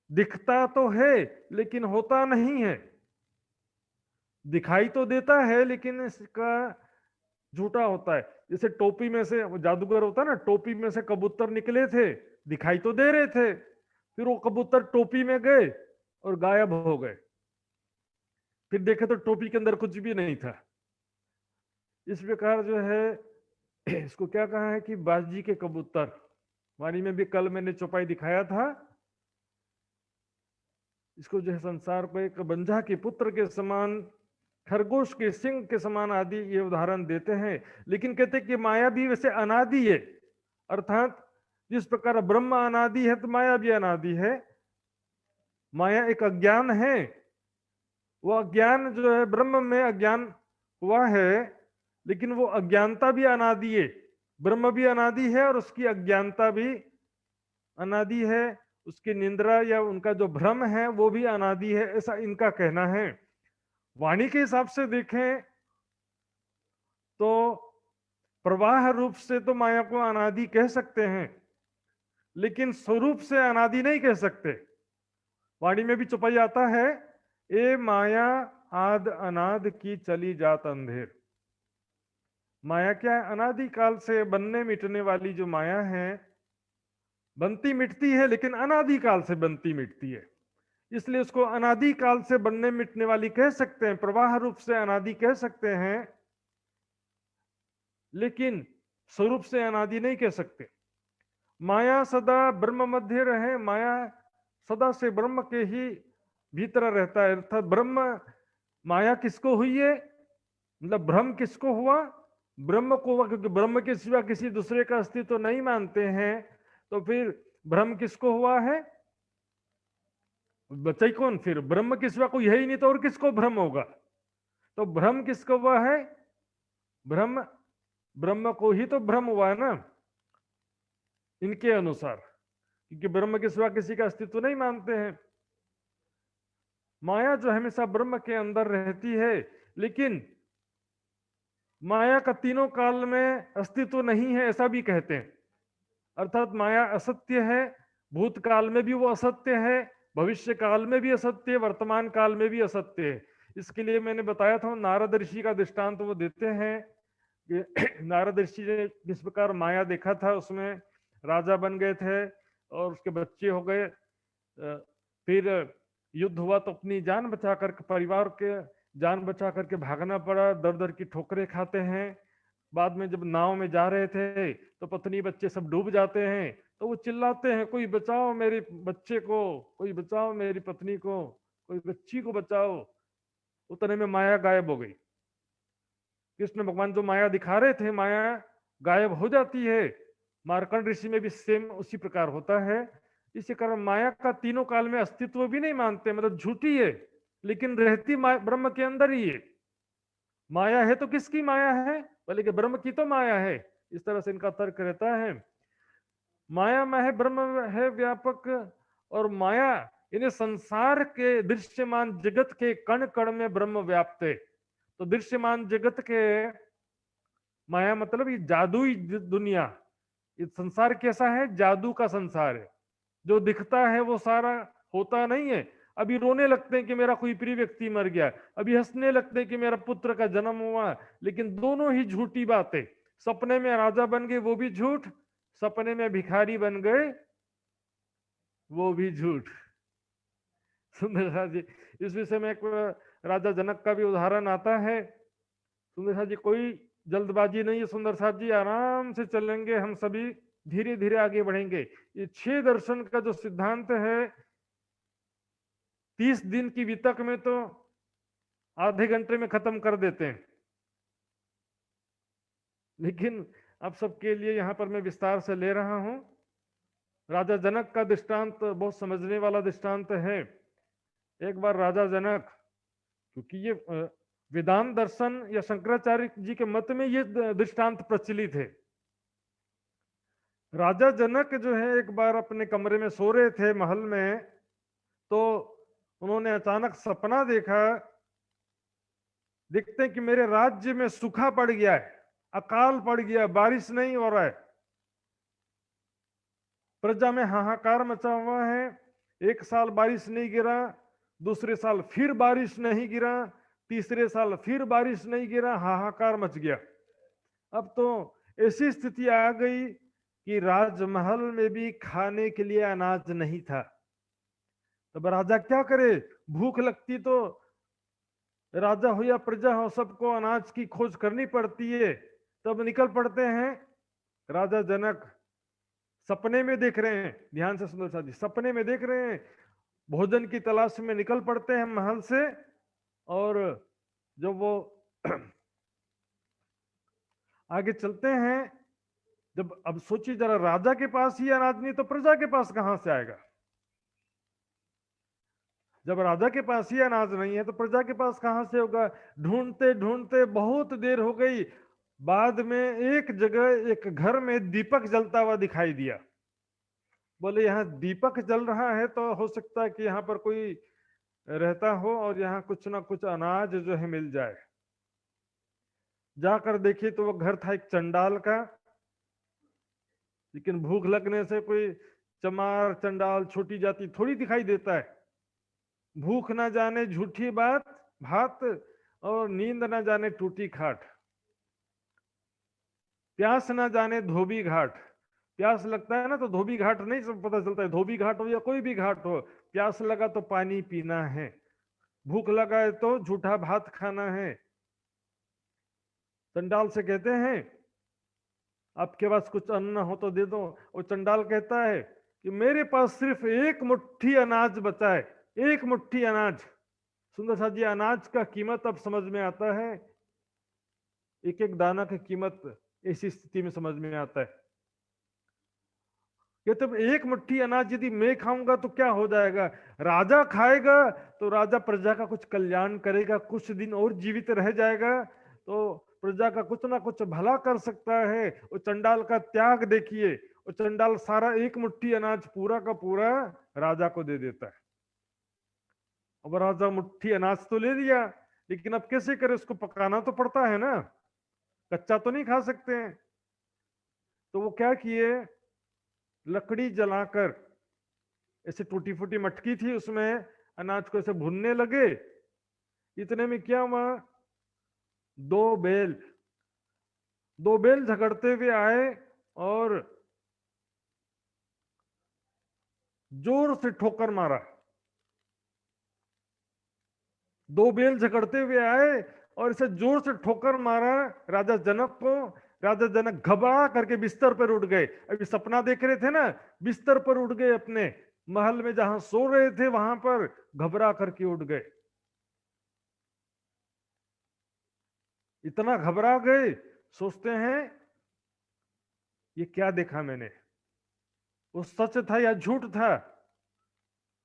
दिखता तो है लेकिन होता नहीं है, दिखाई तो देता है लेकिन इसका झूठा होता है। जैसे टोपी में से, वो जादूगर होता है ना, टोपी में से कबूतर निकले थे, दिखाई तो दे रहे थे, फिर वो कबूतर टोपी में गए और गायब हो गए, फिर देखे तो टोपी के अंदर कुछ भी नहीं था। इस प्रकार जो है इसको क्या कहा है कि बाजी के कबूतर। वाणी में भी कल मैंने चौपाई दिखाया था। इसको जो है संसार को एक बंझा के पुत्र के समान, खरगोश के सिंह के समान आदि ये उदाहरण देते हैं। लेकिन कहते कि माया भी वैसे अनादि है, अर्थात जिस प्रकार ब्रह्म अनादि है तो माया भी अनादि है। माया एक अज्ञान है, वो अज्ञान जो है, ब्रह्म में अज्ञान हुआ है, लेकिन वो अज्ञानता भी अनादि है। ब्रह्म भी अनादि है और उसकी अज्ञानता भी अनादि है, उसकी निंद्रा या उनका जो भ्रम है वो भी अनादि है, ऐसा इनका कहना है। वाणी के हिसाब से देखें तो प्रवाह रूप से तो माया को अनादि कह सकते हैं, लेकिन स्वरूप से अनादि नहीं कह सकते। वाणी में भी चौपाई आता है, ए माया आद अनाद की चली जात अंधेर। माया क्या है? अनादि काल से बनने मिटने वाली जो माया है, बनती मिटती है लेकिन अनादि काल से बनती मिटती है, इसलिए उसको अनादि काल से बनने मिटने वाली कह सकते हैं, प्रवाह रूप से अनादि कह सकते हैं, लेकिन स्वरूप से अनादि नहीं कह सकते। माया सदा ब्रह्म मध्य रहे, माया सदा से ब्रह्म के ही भीतर रहता है, अर्थात ब्रह्म, माया किसको हुई है, मतलब भ्रम किसको हुआ? ब्रह्म को हुआ, क्योंकि ब्रह्म के सिवा किसी दूसरे का अस्तित्व तो नहीं मानते हैं, तो फिर भ्रम किसको हुआ है? बचा कौन फिर? ब्रह्म के सिवा कोई है ही नहीं, तो और किसको भ्रम होगा? तो भ्रम किसको हुआ है? ब्रह्म, ब्रह्म को ही तो भ्रम हुआ है ना इनके अनुसार, क्योंकि ब्रह्म के सिवा किसी का अस्तित्व नहीं मानते हैं। माया जो हमेशा ब्रह्म के अंदर रहती है, लेकिन माया का तीनों काल में अस्तित्व नहीं है ऐसा भी कहते हैं। अर्थात माया असत्य है, भूतकाल में भी वो असत्य है, भविष्य काल में भी असत्य है, वर्तमान काल में भी असत्य है। इसके लिए मैंने बताया था, नारद ऋषि का दृष्टांत वो देते हैं कि नारद ऋषि ने जिस प्रकार माया देखा था, उसमें राजा बन गए थे और उसके बच्चे हो गए, फिर युद्ध हुआ तो अपनी जान बचा करके, परिवार के जान बचा करके भागना पड़ा, दर दर की ठोकरें खाते हैं। बाद में जब नाव में जा रहे थे तो पत्नी बच्चे सब डूब जाते हैं, तो वो चिल्लाते हैं, कोई बचाओ मेरे बच्चे को, कोई बचाओ मेरी पत्नी को, कोई बच्ची को बचाओ। उतने में माया गायब हो गई। कृष्ण भगवान जो माया दिखा रहे थे, माया गायब हो जाती है। मार्कंड ऋषि में भी सेम उसी प्रकार होता है। इसी कारण माया का तीनों काल में अस्तित्व भी नहीं मानते, मतलब झूठी है, लेकिन रहती ब्रह्म के अंदर ही है। माया है तो किसकी माया है? बोले कि ब्रह्म की तो माया है। इस तरह से इनका तर्क रहता है। माया में है, ब्रह्म है व्यापक, और माया इन्हें संसार के दृश्यमान जगत के कण कण में ब्रह्म व्याप्त है। तो दृश्यमान जगत के माया मतलब ये जादुई दुनिया, ये संसार कैसा है? जादू का संसार है। जो दिखता है वो सारा होता नहीं है। अभी रोने लगते हैं कि मेरा कोई प्रिय व्यक्ति मर गया, अभी हंसने लगते हैं कि मेरा पुत्र का जन्म हुआ, लेकिन दोनों ही झूठी बातें। सपने में राजा बन गए वो भी झूठ, सपने में भिखारी बन गए वो भी झूठ। सुंदर साथ जी, इस विषय में एक राजा जनक का भी उदाहरण आता है। सुंदर साथ जी, कोई जल्दबाजी नहीं है सुंदर साथ जी, आराम से चलेंगे हम सभी, धीरे धीरे आगे बढ़ेंगे। ये 6 दर्शन का जो सिद्धांत है, 30 दिन की वितक में तो आधे घंटे में खत्म कर देते हैं, लेकिन आप सबके लिए यहां पर मैं विस्तार से ले रहा हूं। राजा जनक का दृष्टांत बहुत समझने वाला दृष्टांत है। एक बार राजा जनक, क्योंकि ये वेदांत दर्शन या शंकराचार्य जी के मत में ये दृष्टांत प्रचलित है। राजा जनक जो है एक बार अपने कमरे में सो रहे थे महल में, तो उन्होंने अचानक सपना देखा। देखते हैं कि मेरे राज्य में सूखा पड़ गया है, अकाल पड़ गया, बारिश नहीं हो रहा है, प्रजा में हाहाकार मचा हुआ है। 1 साल बारिश नहीं गिरा, दूसरे साल फिर बारिश नहीं गिरा, तीसरे साल फिर बारिश नहीं गिरा, हाहाकार मच गया। अब तो ऐसी स्थिति आ गई कि राजमहल में भी खाने के लिए अनाज नहीं था। तब राजा क्या करे? भूख लगती तो राजा हो या प्रजा हो, सबको अनाज की खोज करनी पड़ती है। तब निकल पड़ते हैं। राजा जनक सपने में देख रहे हैं, ध्यान से सुनो साथी, सपने में देख रहे हैं, भोजन की तलाश में निकल पड़ते हैं महल से। और जब वो आगे चलते हैं, जब अब सोचिए जरा, राजा के पास ही अनाज नहीं तो प्रजा के पास कहां से आएगा? जब राजा के पास ही अनाज नहीं है तो प्रजा के पास कहां से होगा? ढूंढते ढूंढते बहुत देर हो गई। बाद में एक जगह एक घर में दीपक जलता हुआ दिखाई दिया। बोले यहाँ दीपक जल रहा है तो हो सकता है कि यहाँ पर कोई रहता हो और यहाँ कुछ ना कुछ अनाज जो है मिल जाए। जाकर देखे तो वो घर था एक चंडाल का, लेकिन भूख लगने से कोई चमार चंडाल छोटी जाति थोड़ी दिखाई देता है। भूख ना जाने झूठी बात भात, और नींद ना जाने टूटी खाट, प्यास ना जाने धोबी घाट। प्यास लगता है ना तो धोबी घाट नहीं सब पता चलता है, धोबी घाट हो या कोई भी घाट हो, प्यास लगा तो पानी पीना है, भूख लगा है तो झूठा भात खाना है। चंडाल से कहते हैं आपके पास कुछ अन्न हो तो दे दो। वो चंडाल कहता है कि मेरे पास सिर्फ 1 मुट्ठी अनाज बचा है, 1 मुट्ठी अनाज। सुंदर साथ जी, अनाज का कीमत अब समझ में आता है। एक एक दाना की कीमत ऐसी स्थिति में समझ में आता है कि तब 1 मुट्ठी अनाज यदि मैं खाऊंगा तो क्या हो जाएगा? राजा खाएगा तो राजा प्रजा का कुछ कल्याण करेगा, कुछ दिन और जीवित रह जाएगा तो प्रजा का कुछ ना कुछ भला कर सकता है। वो चंडाल का त्याग देखिए, वो चंडाल सारा 1 मुट्ठी अनाज पूरा का पूरा राजा को दे देता है। अब राजा मुट्ठी अनाज तो ले लिया, लेकिन अब कैसे करें, उसको पकाना तो पड़ता है ना, कच्चा तो नहीं खा सकते हैं। तो वो क्या किए, लकड़ी जलाकर, ऐसे टूटी फूटी मटकी थी, उसमें अनाज को ऐसे भूनने लगे। इतने में क्या हुआ, दो बैल झगड़ते हुए आए और जोर से ठोकर मारा। दो बैल झगड़ते हुए आए और इसे जोर से ठोकर मारा राजा जनक को। राजा जनक घबरा करके बिस्तर पर उठ गए। अभी सपना देख रहे थे ना, बिस्तर पर उठ गए, अपने महल में जहां सो रहे थे वहां पर घबरा करके उठ गए। इतना घबरा गए, सोचते हैं ये क्या देखा मैंने, वो सच था या झूठ था।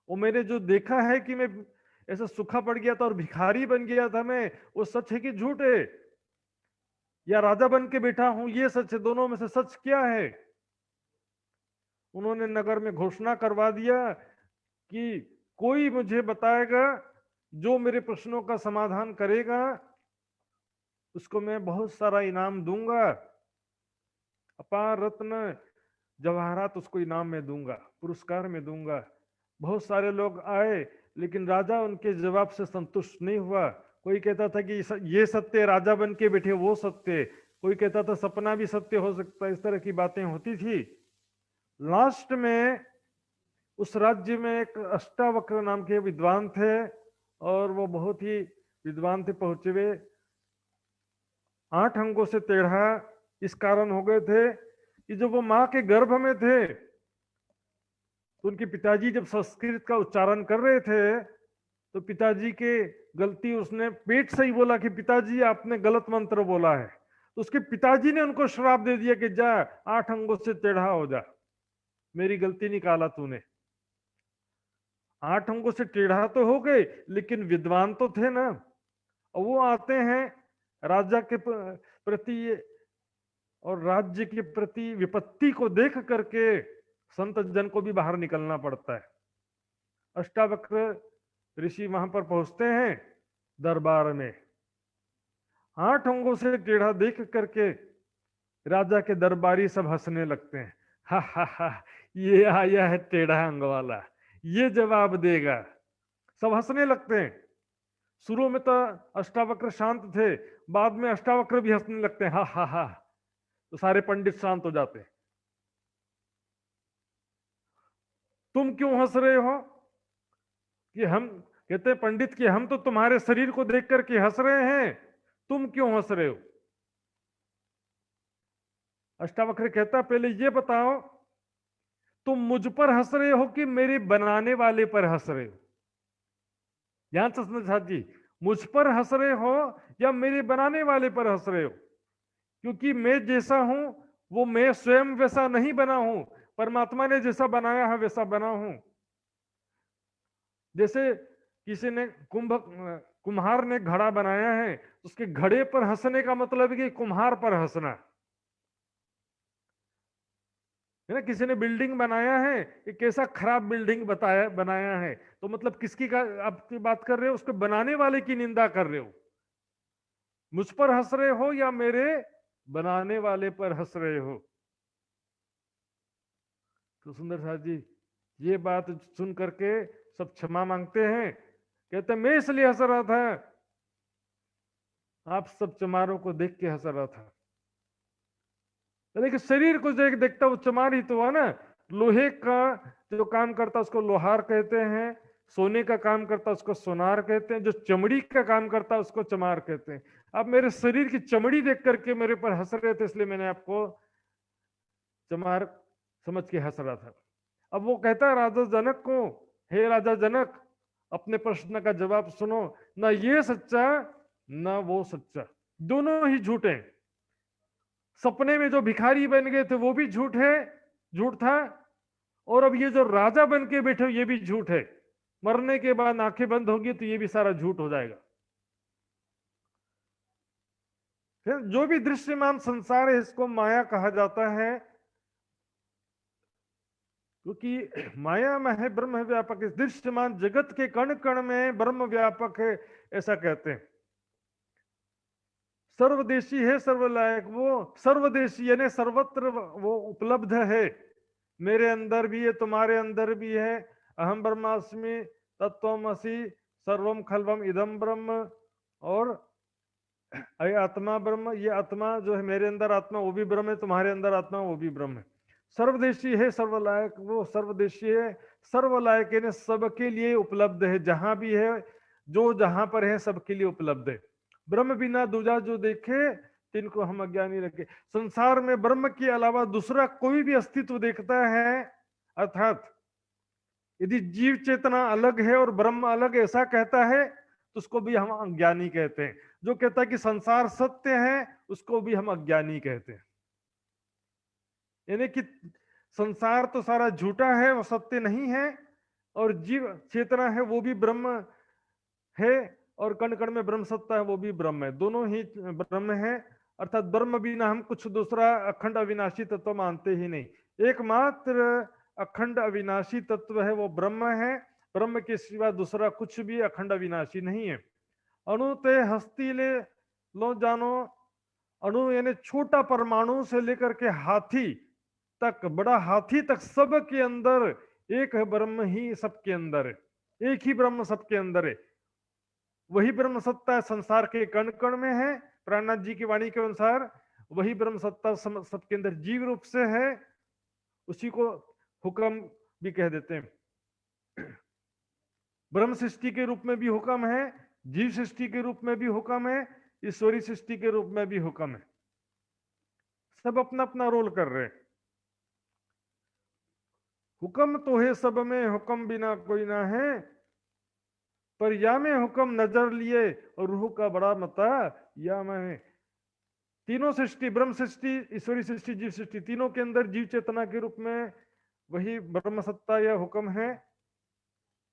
वो मैंने जो देखा है कि मैं ऐसा सूखा पड़ गया था और भिखारी बन गया था मैं, वो सच है कि झूठ है, या राजा बन के बैठा हूं ये सच है, दोनों में से सच क्या है। उन्होंने नगर में घोषणा करवा दिया कि कोई मुझे बताएगा, जो मेरे प्रश्नों का समाधान करेगा उसको मैं बहुत सारा इनाम दूंगा, अपार रत्न जवाहरात उसको इनाम में दूंगा, पुरस्कार में दूंगा। बहुत सारे लोग आए, लेकिन राजा उनके जवाब से संतुष्ट नहीं हुआ। कोई कहता था कि ये सत्य, राजा बन के बैठे वो सत्य, कोई कहता था सपना भी सत्य हो सकता है, इस तरह की बातें होती थी। लास्ट में उस राज्य में एक अष्टावक्र नाम के विद्वान थे, और वो बहुत ही विद्वान थे, पहुंचे हुए 8 अंगों से टेढ़ा इस कारण हो गए थे कि जब वो मां के गर्भ में थे तो उनके पिताजी जब संस्कृत का उच्चारण कर रहे थे तो पिताजी के गलती, उसने पेट से ही बोला कि पिताजी आपने गलत मंत्र बोला है। तो उसके पिताजी ने उनको श्राप दे दिया कि जा 8 अंगों से टेढ़ा हो जा, मेरी गलती निकाला तूने। 8 अंगों से टेढ़ा तो हो गए, लेकिन विद्वान तो थे ना। और वो आते हैं राजा के प्रति और राज्य के प्रति विपत्ति को देख करके संत जन को भी बाहर निकलना पड़ता है। अष्टावक्र ऋषि वहां पर पहुंचते हैं दरबार में, 8 अंगों से टेढ़ा देख करके राजा के दरबारी सब हंसने लगते हैं। हा हा हा, ये आया है टेढ़ा अंग वाला, ये जवाब देगा। सब हंसने लगते हैं। शुरू में तो अष्टावक्र शांत थे, बाद में अष्टावक्र भी हंसने लगते हैं, हा हा हा। तो सारे पंडित शांत हो जाते हैं। तुम क्यों हंस रहे हो? कि हम कहते हैं पंडित कि हम तो तुम्हारे शरीर को देख करके हंस रहे हैं, तुम क्यों हंस रहे हो? अष्टावक्र कहता पहले ये बताओ, तुम मुझ पर हंस रहे हो कि मेरे बनाने वाले पर हंस रहे हो? ध्यान से समझा जी, मुझ पर हंस रहे हो या मेरे बनाने वाले पर हंस रहे हो? क्योंकि मैं जैसा हूं वो मैं स्वयं वैसा नहीं बना हूं, परमात्मा ने जैसा बनाया है वैसा बना हूं। जैसे किसी ने कुम्हार ने घड़ा बनाया है, उसके घड़े पर हंसने का मतलब है कि कुम्हार पर हंसना है ना। किसी ने बिल्डिंग बनाया है, कि कैसा खराब बिल्डिंग बनाया है, तो मतलब किसकी का आपकी बात कर रहे हो? उसके बनाने वाले की निंदा कर रहे हो। मुझ पर हंस रहे हो या मेरे बनाने वाले पर हंस रहे हो? तो सुंदर साथ जी ये बात सुन करके सब क्षमा मांगते हैं, कहते मैं इसलिए हंस रहा था, आप सब चमारों को देख के हंस रहा था। लेकिन शरीर को देखता वो चमार ही तो हुआ ना। लोहे का जो काम करता उसको लोहार कहते हैं, सोने का काम करता उसको सोनार कहते हैं, जो चमड़ी का काम करता उसको चमार कहते हैं। अब मेरे शरीर की चमड़ी देख करके मेरे पर हंस रहे थे, इसलिए मैंने आपको चमार समझ के हंस रहा था। अब वो कहता है राजा जनक को, हे राजा जनक, अपने प्रश्न का जवाब सुनो, ना ये सच्चा ना वो सच्चा, दोनों ही झूठे। सपने में जो भिखारी बन गए थे वो भी झूठ था, और अब ये जो राजा बन के बैठे हो ये भी झूठ है। मरने के बाद आंखें बंद होगी तो ये भी सारा झूठ हो जाएगा। फिर जो भी दृश्यमान संसार है इसको माया कहा जाता है, क्योंकि माया में है ब्रह्म व्यापक। इस दृश्यमान जगत के कण कण में ब्रह्म व्यापक है, ऐसा कहते हैं। सर्वदेशी है, सर्वलायक, वो सर्वदेशी यानी सर्वत्र वो उपलब्ध है। मेरे अंदर भी है, तुम्हारे अंदर भी है। अहम ब्रह्मास्मि तत्वमसि सर्वम खलवम इदम ब्रह्म। और अय आत्मा ब्रह्म, ये आत्मा जो है मेरे अंदर आत्मा वो भी ब्रह्म है, तुम्हारे अंदर आत्मा वो भी ब्रह्म है। सर्वदेशी है, सर्वलायक, वो सर्वदेशी है, सर्वलायक यानी सबके लिए उपलब्ध है। जहां भी है, जो जहां पर है, सबके लिए उपलब्ध है। ब्रह्म बिना दूजा जो देखे तिनको हम अज्ञानी रखे। संसार में ब्रह्म के अलावा दूसरा कोई भी अस्तित्व देखता है, अर्थात यदि जीव चेतना अलग है और ब्रह्म अलग, ऐसा कहता है तो उसको भी हम अज्ञानी कहते हैं। जो कहता है कि संसार सत्य है, उसको भी हम अज्ञानी कहते हैं। यानी कि संसार तो सारा झूठा है, वो सत्य नहीं है, और जीव चेतना है वो भी ब्रह्म है, और कण कण में ब्रह्म सत्ता है वो भी ब्रह्म है, दोनों ही ब्रह्म है। अर्थात ब्रह्म बिना हम कुछ दूसरा अखंड अविनाशी तत्व मानते ही नहीं। एकमात्र अखंड अविनाशी तत्व है वो ब्रह्म है। ब्रह्म के सिवा दूसरा कुछ भी अखंड अविनाशी नहीं है। अणु ते हस्ती ले लो जानो, अणु यानी छोटा परमाणु से लेकर के हाथी तक, बड़ा हाथी तक, सब के अंदर एक है ब्रह्म ही सबके अंदर है, एक ही ब्रह्म सबके अंदर है। वही ब्रह्म सत्ता संसार के कण कण में है। प्राणनाथ जी की वाणी के अनुसार वही ब्रह्म सत्ता सबके अंदर जीव रूप से है। उसी को हुक्म भी कह देते हैं। ब्रह्म सृष्टि के रूप में भी हुक्म है, जीव सृष्टि के रूप में भी हुक्म है, ईश्वरी सृष्टि के रूप में भी हुक्म है। सब अपना अपना रोल कर रहे हैं। हुक्म तो है सब में, हुक्म बिना कोई ना है, पर या में हुक्म नजर लिए और रूह का बड़ा मता या में। तीनों सृष्टि, ब्रह्म सृष्टि, ईश्वरी सृष्टि, जीव सृष्टि, तीनों के अंदर जीव चेतना के रूप में वही ब्रह्म सत्ता या हुक्म है।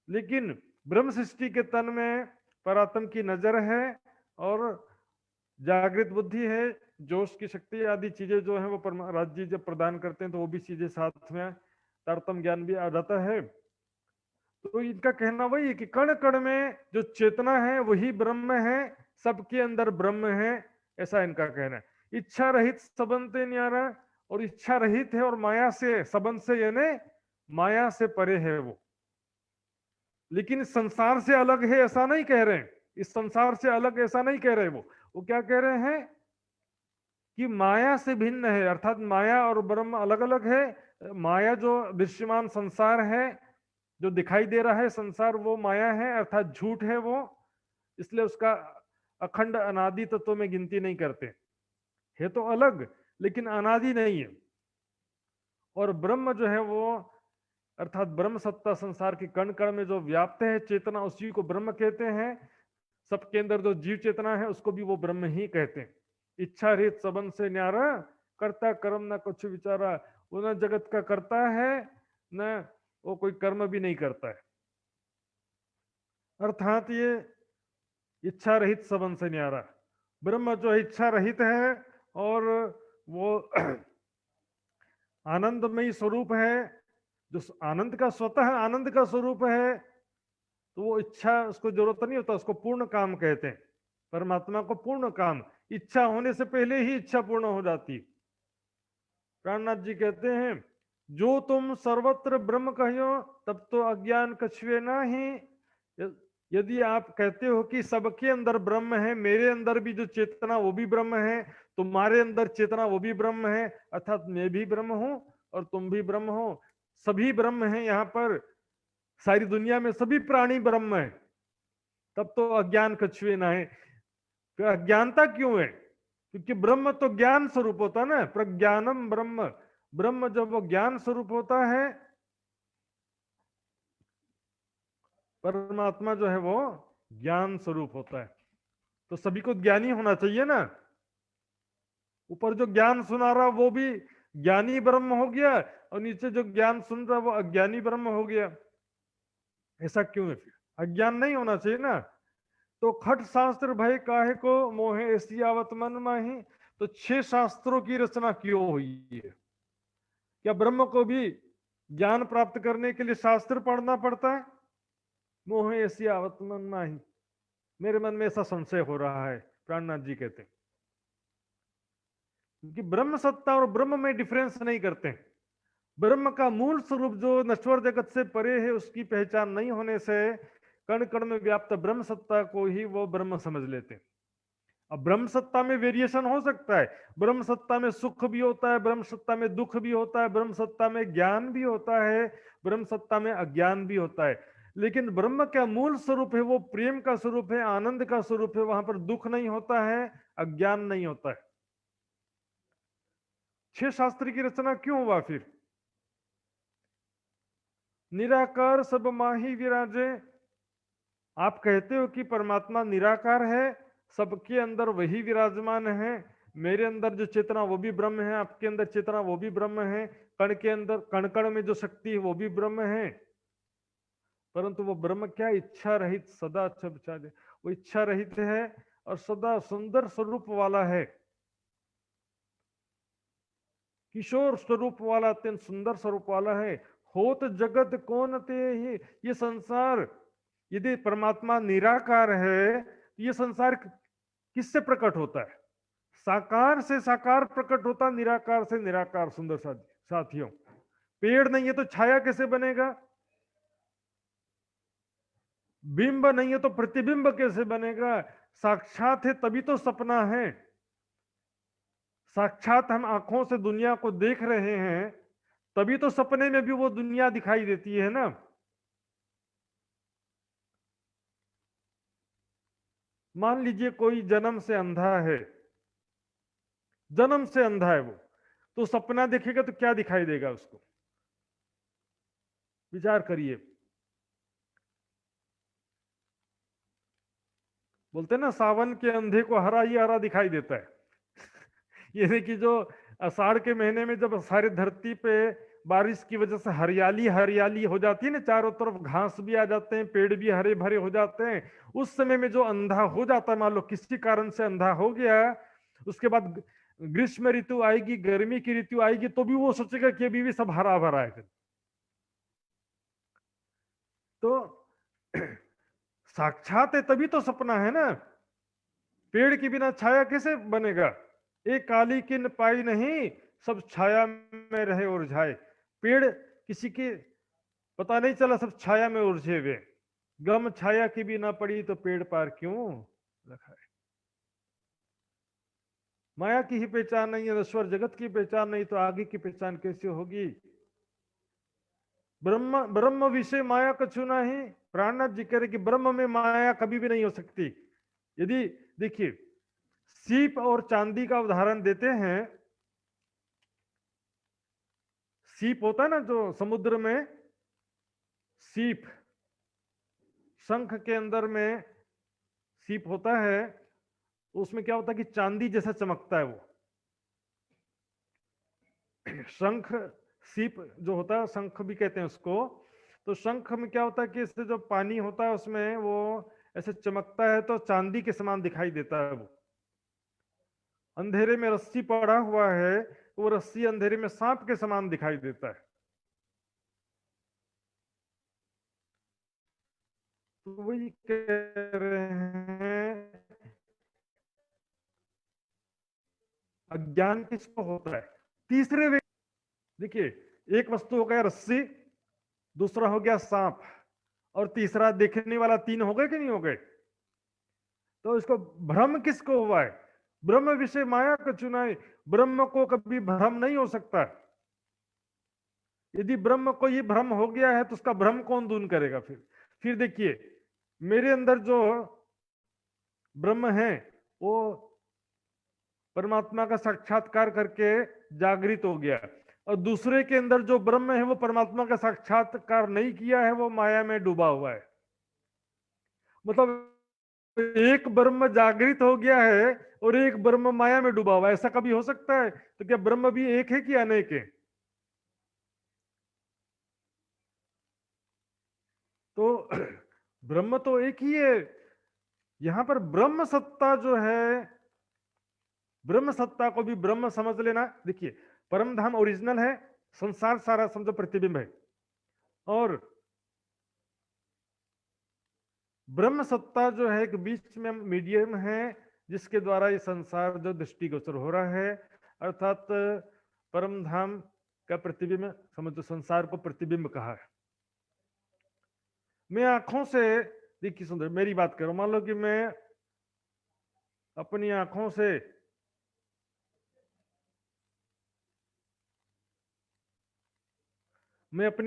लेकिन ब्रह्म सृष्टि के तन में परात्म की नजर है और जागृत बुद्धि है, जोश की शक्ति आदि चीजें जो है वो परमाराज जी जब प्रदान करते हैं तो वो भी चीजें साथ में तारतम ज्ञान भी आ जाता है। तो इनका कहना वही है कि कण कण में जो चेतना है वही ब्रह्म है, सबके अंदर ब्रह्म है, ऐसा इनका कहना है। इच्छा रहित सबंध से न्यारा, और इच्छा रहित है और माया से, सबंध से यानी माया से परे है वो। लेकिन इस संसार से अलग है ऐसा नहीं कह रहे हैं, इस संसार से अलग ऐसा नहीं कह रहे वो क्या कह रहे हैं कि माया से भिन्न है, अर्थात माया और ब्रह्म अलग अलग है। माया जो दृश्यमान संसार है, जो दिखाई दे रहा है संसार, वो माया है, अर्थात झूठ है वो, इसलिए उसका अखंड अनादि तत्व में गिनती नहीं करते। है तो अलग लेकिन अनादि नहीं है। और ब्रह्म जो है वो, अर्थात ब्रह्म सत्ता संसार के कण कण में जो व्याप्त है चेतना, उसी को ब्रह्म कहते हैं। सबके अंदर जो जीव चेतना है उसको भी वो ब्रह्म ही कहते हैं। इच्छा रहित सबंध से न्यारा, करता कर्म न कुछ विचारा, वो न जगत का करता है न वो कोई कर्म भी नहीं करता है। अर्थात ये इच्छा रहित सबंध से न्यारा, ब्रह्म जो इच्छा रहित है और वो आनंदमयी स्वरूप है, जो आनंद का स्वतः आनंद का स्वरूप है, तो वो इच्छा उसको जरूरत नहीं होता, उसको पूर्ण काम कहते हैं। परमात्मा को पूर्ण काम, इच्छा होने से पहले ही इच्छा पूर्ण हो जाती। प्राणनाथ जी कहते हैं, जो तुम सर्वत्र ब्रह्म कहियो तब तो अज्ञान कछुए ना ही। यदि आप कहते हो कि सबके अंदर ब्रह्म है, मेरे अंदर भी जो चेतना वो भी ब्रह्म है, तुम्हारे अंदर चेतना वो भी ब्रह्म है, अर्थात मैं भी ब्रह्म हूं और तुम भी ब्रह्म हो, सभी ब्रह्म हैं यहाँ पर, सारी दुनिया में सभी प्राणी ब्रह्म है, तब तो अज्ञान कछुए ना है। तो अज्ञानता क्यों है? क्योंकि ब्रह्म तो ज्ञान स्वरूप होता है ना, प्रज्ञानम ब्रह्म। ब्रह्म जब वो ज्ञान स्वरूप होता है, परमात्मा जो है वो ज्ञान स्वरूप होता है, तो सभी को ज्ञानी होना चाहिए ना। ऊपर जो ज्ञान सुना रहा वो भी ज्ञानी ब्रह्म हो गया, और नीचे जो ज्ञान सुन रहा वो अज्ञानी ब्रह्म हो गया। ऐसा क्यों है? फिर अज्ञान नहीं होना चाहिए ना। तो खट शास्त्र भय काहे को मोहे ऐसी आवत मन माही, तो 6 शास्त्रों की रचना क्यों हुई है? क्या ब्रह्म को भी ज्ञान प्राप्त करने के लिए शास्त्र पढ़ना पड़ता है? मोहे ऐसी आवत मन माही, मेरे मन में ऐसा संशय हो रहा है, प्राणनाथ जी कहते हैं। क्योंकि ब्रह्म सत्ता और ब्रह्म में डिफरेंस नहीं करते। ब्रह्म का मूल स्वरूप जो नश्वर जगत से परे है, उसकी पहचान नहीं होने से कण कण में व्याप्त ब्रह्म सत्ता को ही वो ब्रह्म समझ लेते हैं। अब ब्रह्म सत्ता में वेरिएशन हो सकता है, ब्रह्म सत्ता में सुख भी होता है, ब्रह्म सत्ता में दुख भी होता है, ब्रह्म सत्ता में ज्ञान भी होता है, ब्रह्म सत्ता में अज्ञान भी होता है, लेकिन ब्रह्म का मूल स्वरूप है वो प्रेम का स्वरूप है, आनंद का स्वरूप है। वहां पर दुख नहीं होता है, अज्ञान नहीं होता है। छह शास्त्र की रचना क्यों हुआ फिर? निराकार सब माही विराजे। आप कहते हो कि परमात्मा निराकार है, सबके अंदर वही विराजमान है। मेरे अंदर जो चेतना वो भी ब्रह्म है, आपके अंदर चेतना वो भी ब्रह्म है, कण के अंदर कण कण में जो शक्ति है वो भी ब्रह्म है। परंतु वो ब्रह्म क्या इच्छा रहित सदा वो इच्छा रहित है और सदा सुंदर स्वरूप वाला है, किशोर स्वरूप वाला, अत्यंत सुंदर स्वरूप वाला है। होत जगत कौन ते ही, ये संसार यदि परमात्मा निराकार है तो ये संसार किससे प्रकट होता है? साकार से साकार प्रकट होता, निराकार से निराकार। सुंदर साथियों, पेड़ नहीं है तो छाया कैसे बनेगा? बिंब नहीं है तो प्रतिबिंब कैसे बनेगा? साक्षात है तभी तो सपना है। साक्षात हम आंखों से दुनिया को देख रहे हैं, तभी तो सपने में भी वो दुनिया दिखाई देती है ना। मान लीजिए कोई जन्म से अंधा है, जन्म से अंधा है वो, तो सपना देखेगा तो क्या दिखाई देगा उसको? विचार करिए। बोलते ना सावन के अंधे को हरा ही हरा दिखाई देता है। यानी कि जो आषाढ़ के महीने में जब सारी धरती पे बारिश की वजह से हरियाली हरियाली हो जाती है ना, चारों तरफ घास भी आ जाते हैं, पेड़ भी हरे भरे हो जाते हैं, उस समय में जो अंधा हो जाता है, मान लो किसी कारण से अंधा हो गया, उसके बाद ग्रीष्म ऋतु आएगी, गर्मी की ऋतु आएगी, तो भी वो सोचेगा कि अभी भी सब हरा भरा है। तो साक्षात है तभी तो सपना है ना। पेड़ के बिना छाया कैसे बनेगा? एक काली किन पाई नहीं, सब छाया में रहे उलझाए। पेड़ किसी के पता नहीं चला, सब छाया में उलझे हुए। गम छाया की भी ना पड़ी तो पेड़ पार क्यों रखा है? माया की ही पहचान नहीं है, ईश्वर जगत की पहचान नहीं, तो आगे की पहचान कैसे होगी? ब्रह्म ब्रह्म विषय माया कछु नहीं। प्राणनाथ जी कह रहे कि ब्रह्म में माया कभी भी नहीं हो सकती। यदि देखिए, सीप और चांदी का उदाहरण देते हैं। सीप होता है ना जो समुद्र में, सीप, शंख के अंदर में सीप होता है, उसमें क्या होता है कि चांदी जैसा चमकता है वो शंख। सीप जो होता है, शंख भी कहते हैं उसको। तो शंख में क्या होता है कि इससे जो पानी होता है उसमें वो ऐसे चमकता है, तो चांदी के समान दिखाई देता है वो। अंधेरे में रस्सी पड़ा हुआ है, वो रस्सी अंधेरे में सांप के समान दिखाई देता है। तो वही कह रहे हैं, अज्ञान किसको होता है? तीसरे व्यक्ति। देखिए, एक वस्तु हो गया रस्सी, दूसरा हो गया सांप, और तीसरा देखने वाला। तीन हो गए कि नहीं हो गए? तो इसको भ्रम किसको हुआ है? ब्रह्म विषय माया का चुनाई। ब्रह्म को कभी भ्रम नहीं हो सकता। यदि ब्रह्म को ये भ्रम हो गया है तो उसका भ्रम कौन दूर करेगा? फिर देखिए, मेरे अंदर जो ब्रह्म है वो परमात्मा का साक्षात्कार करके जागृत हो गया, और दूसरे के अंदर जो ब्रह्म है वो परमात्मा का साक्षात्कार नहीं किया है, वो माया में डूबा हुआ है। मतलब एक ब्रह्म जागृत हो गया है और एक ब्रह्म माया में डूबा हुआ है। ऐसा कभी हो सकता है? तो क्या ब्रह्म भी एक है कि अनेक है? तो ब्रह्म तो एक ही है। यहां पर ब्रह्म सत्ता जो है, ब्रह्म सत्ता को भी ब्रह्म समझ लेना। देखिए, परम धाम ओरिजिनल है, संसार सारा समझो प्रतिबिंब है, और ब्रह्म सत्ता जो है एक बीच में मीडियम है, जिसके द्वारा ये संसार जो दृष्टिगोचर हो रहा है। अर्थात परम धाम का प्रतिबिंब, समझो संसार को प्रतिबिंब कहा है। मैं आंखों से, देखिए सुंदर, मेरी बात करो, मान लो कि मैं अपनी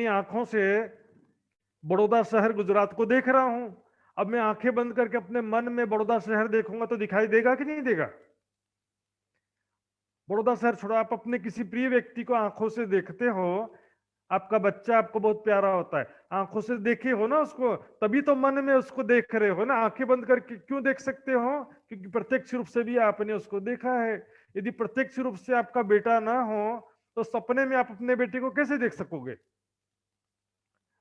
आंखों से बड़ौदा शहर गुजरात को देख रहा हूं। अब मैं आंखें बंद करके अपने मन में बड़ौदा शहर देखूंगा तो दिखाई देगा कि नहीं देगा? बड़ौदा शहर छोड़ो, आप अपने किसी प्रिय व्यक्ति को आंखों से देखते हो, आपका बच्चा आपको बहुत प्यारा होता है, आंखों से देखे हो ना उसको, तभी तो मन में उसको देख रहे हो ना। आंखें बंद करके क्यों देख सकते हो? क्योंकि प्रत्यक्ष रूप से भी आपने उसको देखा है। यदि प्रत्यक्ष रूप से आपका बेटा ना हो तो सपने में आप अपने बेटे को कैसे देख सकोगे?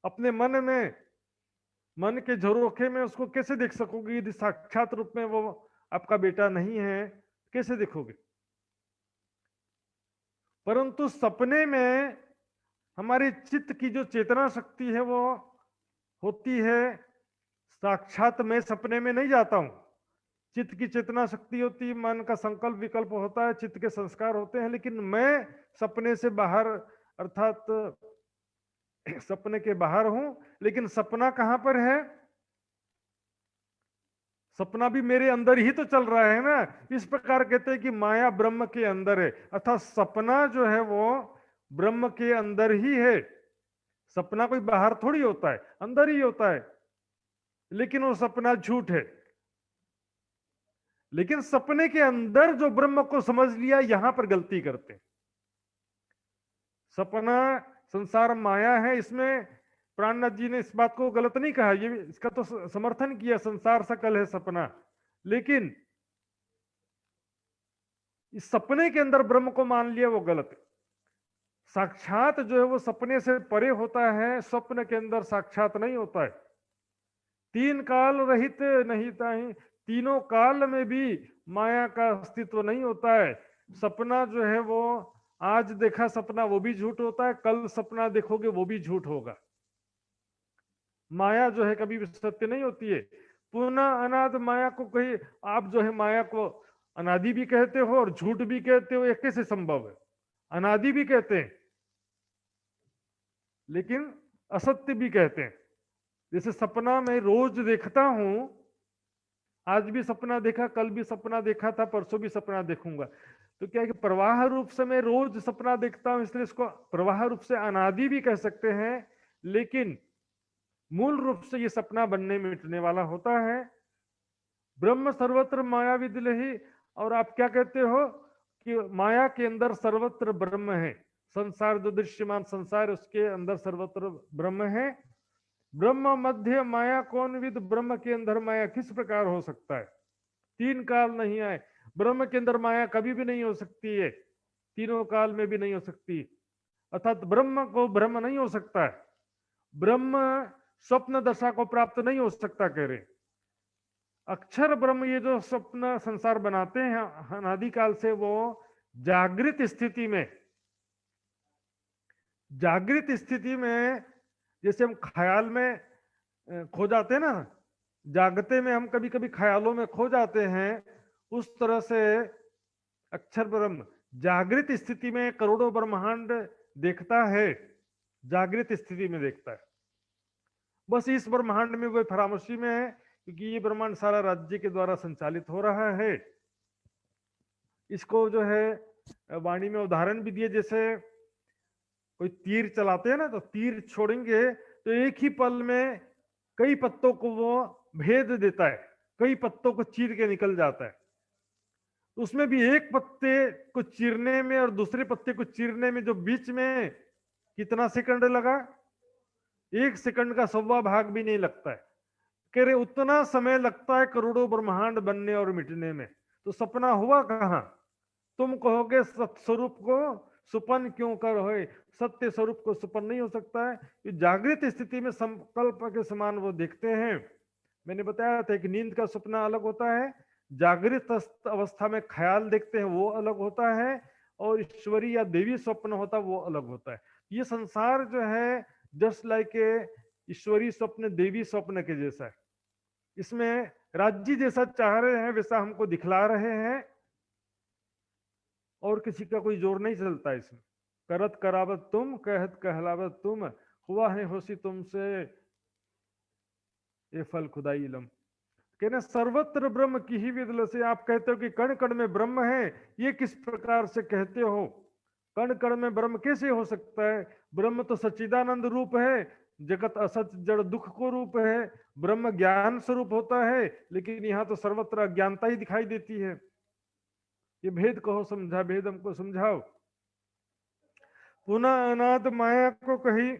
अपने मन के झरोखे में उसको कैसे देख सकोगे? यदि साक्षात रूप में वो आपका बेटा नहीं है, कैसे देखोगे? परंतु सपने में हमारे चित्त की जो चेतना शक्ति है वो होती है साक्षात। मैं सपने में नहीं जाता हूं, चित्त की चेतना शक्ति होती है, मन का संकल्प विकल्प होता है, चित्त के संस्कार होते हैं, लेकिन मैं सपने से बाहर, अर्थात सपने के बाहर हूं। लेकिन सपना कहां पर है? सपना भी मेरे अंदर ही तो चल रहा है ना। इस प्रकार कहते हैं कि माया ब्रह्म के अंदर है, अर्थात सपना जो है वो ब्रह्म के अंदर ही है। सपना कोई बाहर थोड़ी होता है, अंदर ही होता है। लेकिन वो सपना झूठ है। लेकिन सपने के अंदर जो ब्रह्म को समझ लिया, यहां पर गलती करते हैं। सपना संसार माया है, इसमें प्राणनाथ जी ने इस बात को गलत नहीं कहा, ये इसका तो समर्थन किया, संसार सकल है सपना। लेकिन इस सपने के अंदर ब्रह्म को मान लिया, वो गलत है। साक्षात जो है वो सपने से परे होता है, स्वप्न के अंदर साक्षात नहीं होता है। तीन काल रहित नहीं ताहि, तीनों काल में भी माया का अस्तित्व नहीं होता है। सपना जो है वो आज देखा सपना वो भी झूठ होता है, कल सपना देखोगे वो भी झूठ होगा। माया जो है कभी भी सत्य नहीं होती है। पुनः अनाद माया को कही, आप जो है माया को अनादि भी कहते हो और झूठ भी कहते हो, ये कैसे संभव है? अनादि भी कहते हैं लेकिन असत्य भी कहते हैं। जैसे सपना मैं रोज देखता हूं, आज भी सपना देखा, कल भी सपना देखा था, परसों भी सपना देखूंगा, तो क्या है कि प्रवाह रूप से मैं रोज सपना देखता हूं, इसलिए इसको प्रवाह रूप से अनादि भी कह सकते हैं। लेकिन मूल रूप से ये सपना बनने मिटने वाला होता है। ब्रह्म सर्वत्र माया विद्लहि, और आप क्या कहते हो कि माया के अंदर सर्वत्र ब्रह्म है। संसार जो दृश्यमान संसार, उसके अंदर सर्वत्र ब्रह्म है। ब्रह्म मध्य माया कौन विद, ब्रह्म के अंदर माया किस प्रकार हो सकता है? तीन काल नहीं आए, ब्रह्म के अंदर माया कभी भी नहीं हो सकती है, तीनों काल में भी नहीं हो सकती। अर्थात ब्रह्म को ब्रह्म नहीं हो सकता है, ब्रह्म स्वप्न दशा को प्राप्त नहीं हो सकता कह रहे। अक्षर ब्रह्म ये जो स्वप्न संसार बनाते हैं अनादिकाल से, वो जागृत स्थिति में, जागृत स्थिति में जैसे हम ख्याल में खो जाते हैं ना, जागते में हम कभी कभी ख्यालों में खो जाते हैं, उस तरह से अक्षर ब्रह्म जागृत स्थिति में करोड़ों ब्रह्मांड देखता है, जागृत स्थिति में देखता है। बस इस ब्रह्मांड में वो फरामोशी में है, क्योंकि ये ब्रह्मांड सारा राज्य के द्वारा संचालित हो रहा है। इसको जो है वाणी में उदाहरण भी दिए, जैसे कोई तीर चलाते हैं ना, तो तीर छोड़ेंगे तो एक ही पल में कई पत्तों को वो भेद देता है, कई पत्तों को चीर के निकल जाता है। उसमें भी एक पत्ते को चीरने में और दूसरे पत्ते को चीरने में जो बीच में कितना सेकंड लगा, 1 सेकंड का 1/2 भाग भी नहीं लगता है। कह रहे उतना समय लगता है करोड़ों ब्रह्मांड बनने और मिटने में। तो सपना हुआ कहां? तुम कहोगे सत्स्वरूप को सुपन क्यों कर होए, सत्य स्वरूप को सुपन नहीं हो सकता है। ये जागृत स्थिति में संकल्प के समान वो देखते हैं। मैंने बताया था कि नींद का सपना अलग होता है, जागृत अवस्था में ख्याल देखते हैं वो अलग होता है, और ईश्वरी या देवी स्वप्न होता है वो अलग होता है। ये संसार जो है जस्ट लाइक ए ईश्वरी स्वप्न देवी स्वप्न के जैसा है। इसमें राज्य जैसा चाह रहे हैं वैसा हमको दिखला रहे हैं, और किसी का कोई जोर नहीं चलता इसमें। करत करावत तुम, कहत कहलावत तुम, हुआ है होशी तुमसे, ये फल खुदाई इलम। कहना सर्वत्र ब्रह्म की ही विदल से, आप कहते हो कि कण कण में ब्रह्म है, ये किस प्रकार से कहते हो? कण कण में ब्रह्म कैसे हो सकता है? ब्रह्म तो सच्चिदानंद रूप है, जगत असत जड़ दुख को रूप है, ब्रह्म ज्ञान स्वरूप होता है, लेकिन यहाँ तो सर्वत्र अज्ञानता ही दिखाई देती है। ये भेद कहो समझा, भेद हमको समझाओ। पुनः अनाद माया को कही,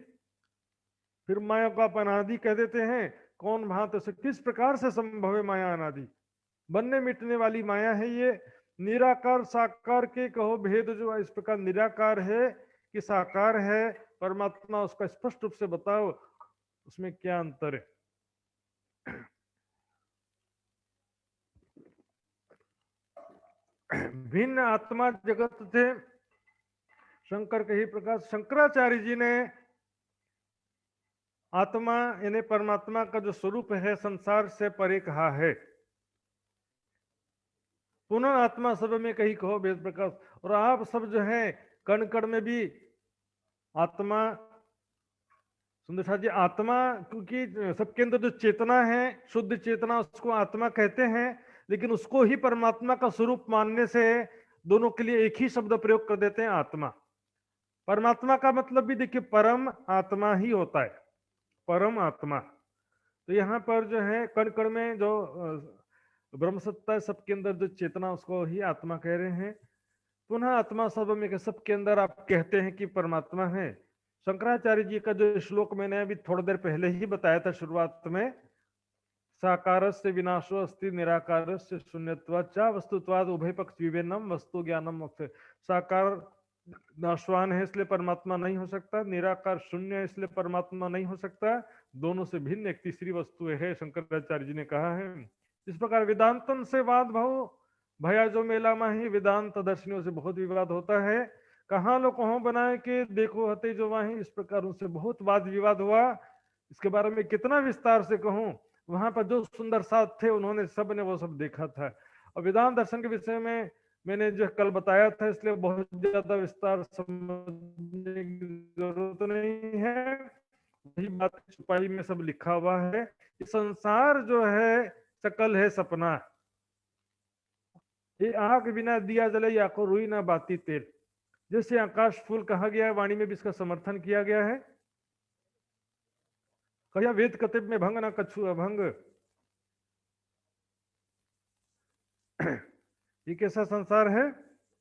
फिर माया को आप अनादि कह देते हैं। कौन भांत से, किस प्रकार से संभव है माया अनादि? बनने मिटने वाली माया है ये। निराकार साकार के कहो भेद, जो इस प्रकार निराकार है कि साकार है परमात्मा, उसका स्पष्ट रूप से बताओ, उसमें क्या अंतर है? भिन्न आत्मा जगत थे, शंकर के ही प्रकार। शंकराचार्य जी ने आत्मा यानी परमात्मा का जो स्वरूप है संसार से परे कहा है। पुनः आत्मा सब में कहीं कहो भेद प्रकाश। और आप सब जो है कण कण में भी आत्मा, सुंदर जी, आत्मा, क्योंकि सबके अंदर जो चेतना है शुद्ध चेतना, उसको आत्मा कहते हैं, लेकिन उसको ही परमात्मा का स्वरूप मानने से दोनों के लिए एक ही शब्द प्रयोग कर देते हैं, आत्मा। परमात्मा का मतलब भी देखिए परम आत्मा ही होता है, परम आत्मा। तो यहाँ पर जो है कण कण में जो ब्रह्म सत्ता है, सबके अंदर जो चेतना, उसको ही आत्मा कह रहे हैं। पुनः आत्मा सब में, सबके अंदर आप कहते हैं कि परमात्मा है। शंकराचार्य जी का जो श्लोक मैंने अभी थोड़ी देर पहले ही बताया था शुरुआत में, साकार से विनाशो अस्ति निराकार से शून्यत्वाच्च वस्तुत्वाद उभय पक्ष विभिन्नम वस्तु ज्ञानम। साकार नाशवान है इसलिए परमात्मा नहीं हो सकता, निराकार शून्य है इसलिए परमात्मा नहीं हो सकता, दोनों से भिन्न एक तीसरी वस्तु है, शंकराचार्य जी ने कहा है। इस प्रकार वेदांतन से वाद भाव भया जो मेला माही, वेदांत दर्शनियों से बहुत विवाद होता है। कहाँ लो कहो बनाए के देखो हते जो वाही, इस प्रकार उनसे बहुत वाद विवाद हुआ। इसके बारे में कितना विस्तार से कहूं, वहां पर जो सुंदर साथ थे उन्होंने सब ने वो सब देखा था। और वेदांत दर्शन के विषय में मैंने जो कल बताया था, इसलिए बहुत ज्यादा विस्तार समझने की जरूरत नहीं है, वही बात छुपाई में सब लिखा हुआ है कि संसार जो है सकल है सपना, ये आग बिना दिया जले या को रुई ना बाती तेल। जैसे आकाश फूल कहा गया है, वाणी में भी इसका समर्थन किया गया है। कहा वेद कतिब में भंग ना कछु अभंग, ये कैसा संसार है?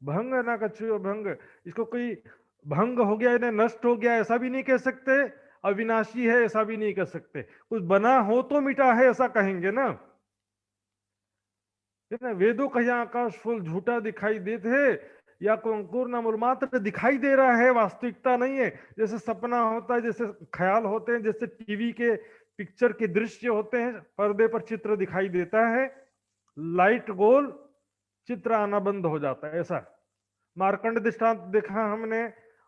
भंग ना कछु अभंग। इसको कोई भंग हो गया यानी नष्ट हो गया ऐसा भी नहीं कह सकते, अविनाशी है ऐसा भी नहीं कह सकते, कुछ बना हो तो मिटा है ऐसा कहेंगे ना। वेदों कहीं आकाश फूल झूठा दिखाई देते है, या को अंकुर न मूल मात्र दिखाई दे रहा है, वास्तविकता नहीं है। जैसे सपना होता है, जैसे ख्याल होते हैं, जैसे टीवी के पिक्चर के दृश्य होते हैं, पर्दे पर चित्र दिखाई देता है, लाइट गोल चित्र आना बंद हो जाता है, ऐसा। मार्कंड दृष्टांत देखा हमने,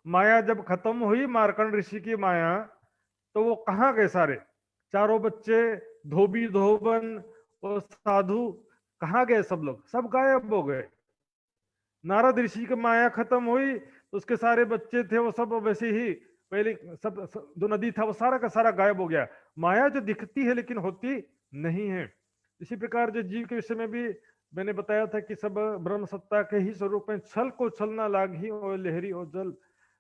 माया जब खत्म हुई मार्कंड ऋषि की माया, तो वो कहाँ गए सारे? चारों बच्चे, धोबी धोबन और साधु कहाँ गए? सब लोग सब गायब हो गए। नारद ऋषि की माया खत्म हुई तो उसके सारे बच्चे थे वो सब वैसे ही, पहले सब जो नदी था वो सारा का सारा गायब हो गया। माया जो दिखती है लेकिन होती नहीं है। इसी प्रकार जो जीव के विषय में भी मैंने बताया था कि सब ब्रह्म सत्ता के ही स्वरूप में, छल को छल ना लागी और लहरी और जल,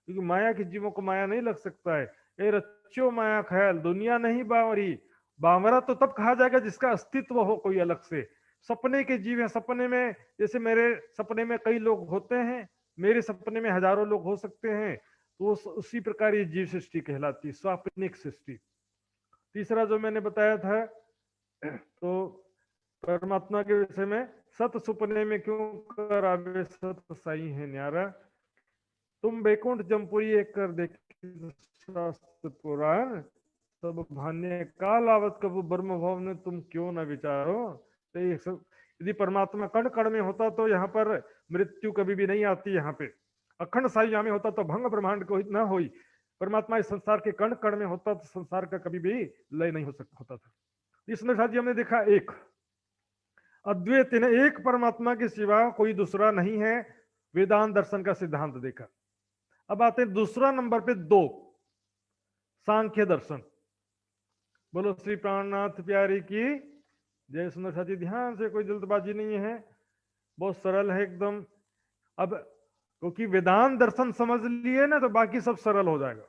क्योंकि माया के जीवों को माया नहीं लग सकता है। ए रच्चो माया ख्याल दुनिया नहीं बावरी, बावरा तो तब कहा जाएगा जिसका अस्तित्व हो कोई अलग से। सपने के जीव है, सपने में, जैसे मेरे सपने में कई लोग होते हैं, मेरे सपने में हजारों लोग हो सकते हैं, तो उसी प्रकार ये जीव सृष्टि कहलाती है, स्वाप्निक सृष्टि। तीसरा जो मैंने बताया था, तो परमात्मा के विषय में, सत सुपने में क्यों करावे सत साई है न्यारा, तुम बैकुंठ जमपुरी एक कर देखी शास्त्र पुराण, सब भान्य काल आवत कबू ब्रह्म भव ने तुम क्यों न विचारो। तो ये सब यदि परमात्मा कण कण में होता तो यहाँ पर मृत्यु कभी भी नहीं आती। यहाँ पे अखंड साई में होता तो भंग ब्रह्मांड को न हुई। परमात्मा इस संसार के कण कण में होता तो संसार का कभी भी लय नहीं हो सकता होता था। इसमें साथ हमने देखा एक अद्वैत, एक परमात्मा के सिवा कोई दूसरा नहीं है। वेदांत दर्शन का सिद्धांत देखा। अब आते हैं दूसरा नंबर पे 2, सांख्य दर्शन। बोलो श्री प्राणनाथ प्यारी की जय। सुंदर साथी ध्यान से, कोई जल्दबाजी नहीं है, बहुत सरल है एकदम। अब क्योंकि वेदांत दर्शन समझ लिए ना तो बाकी सब सरल हो जाएगा।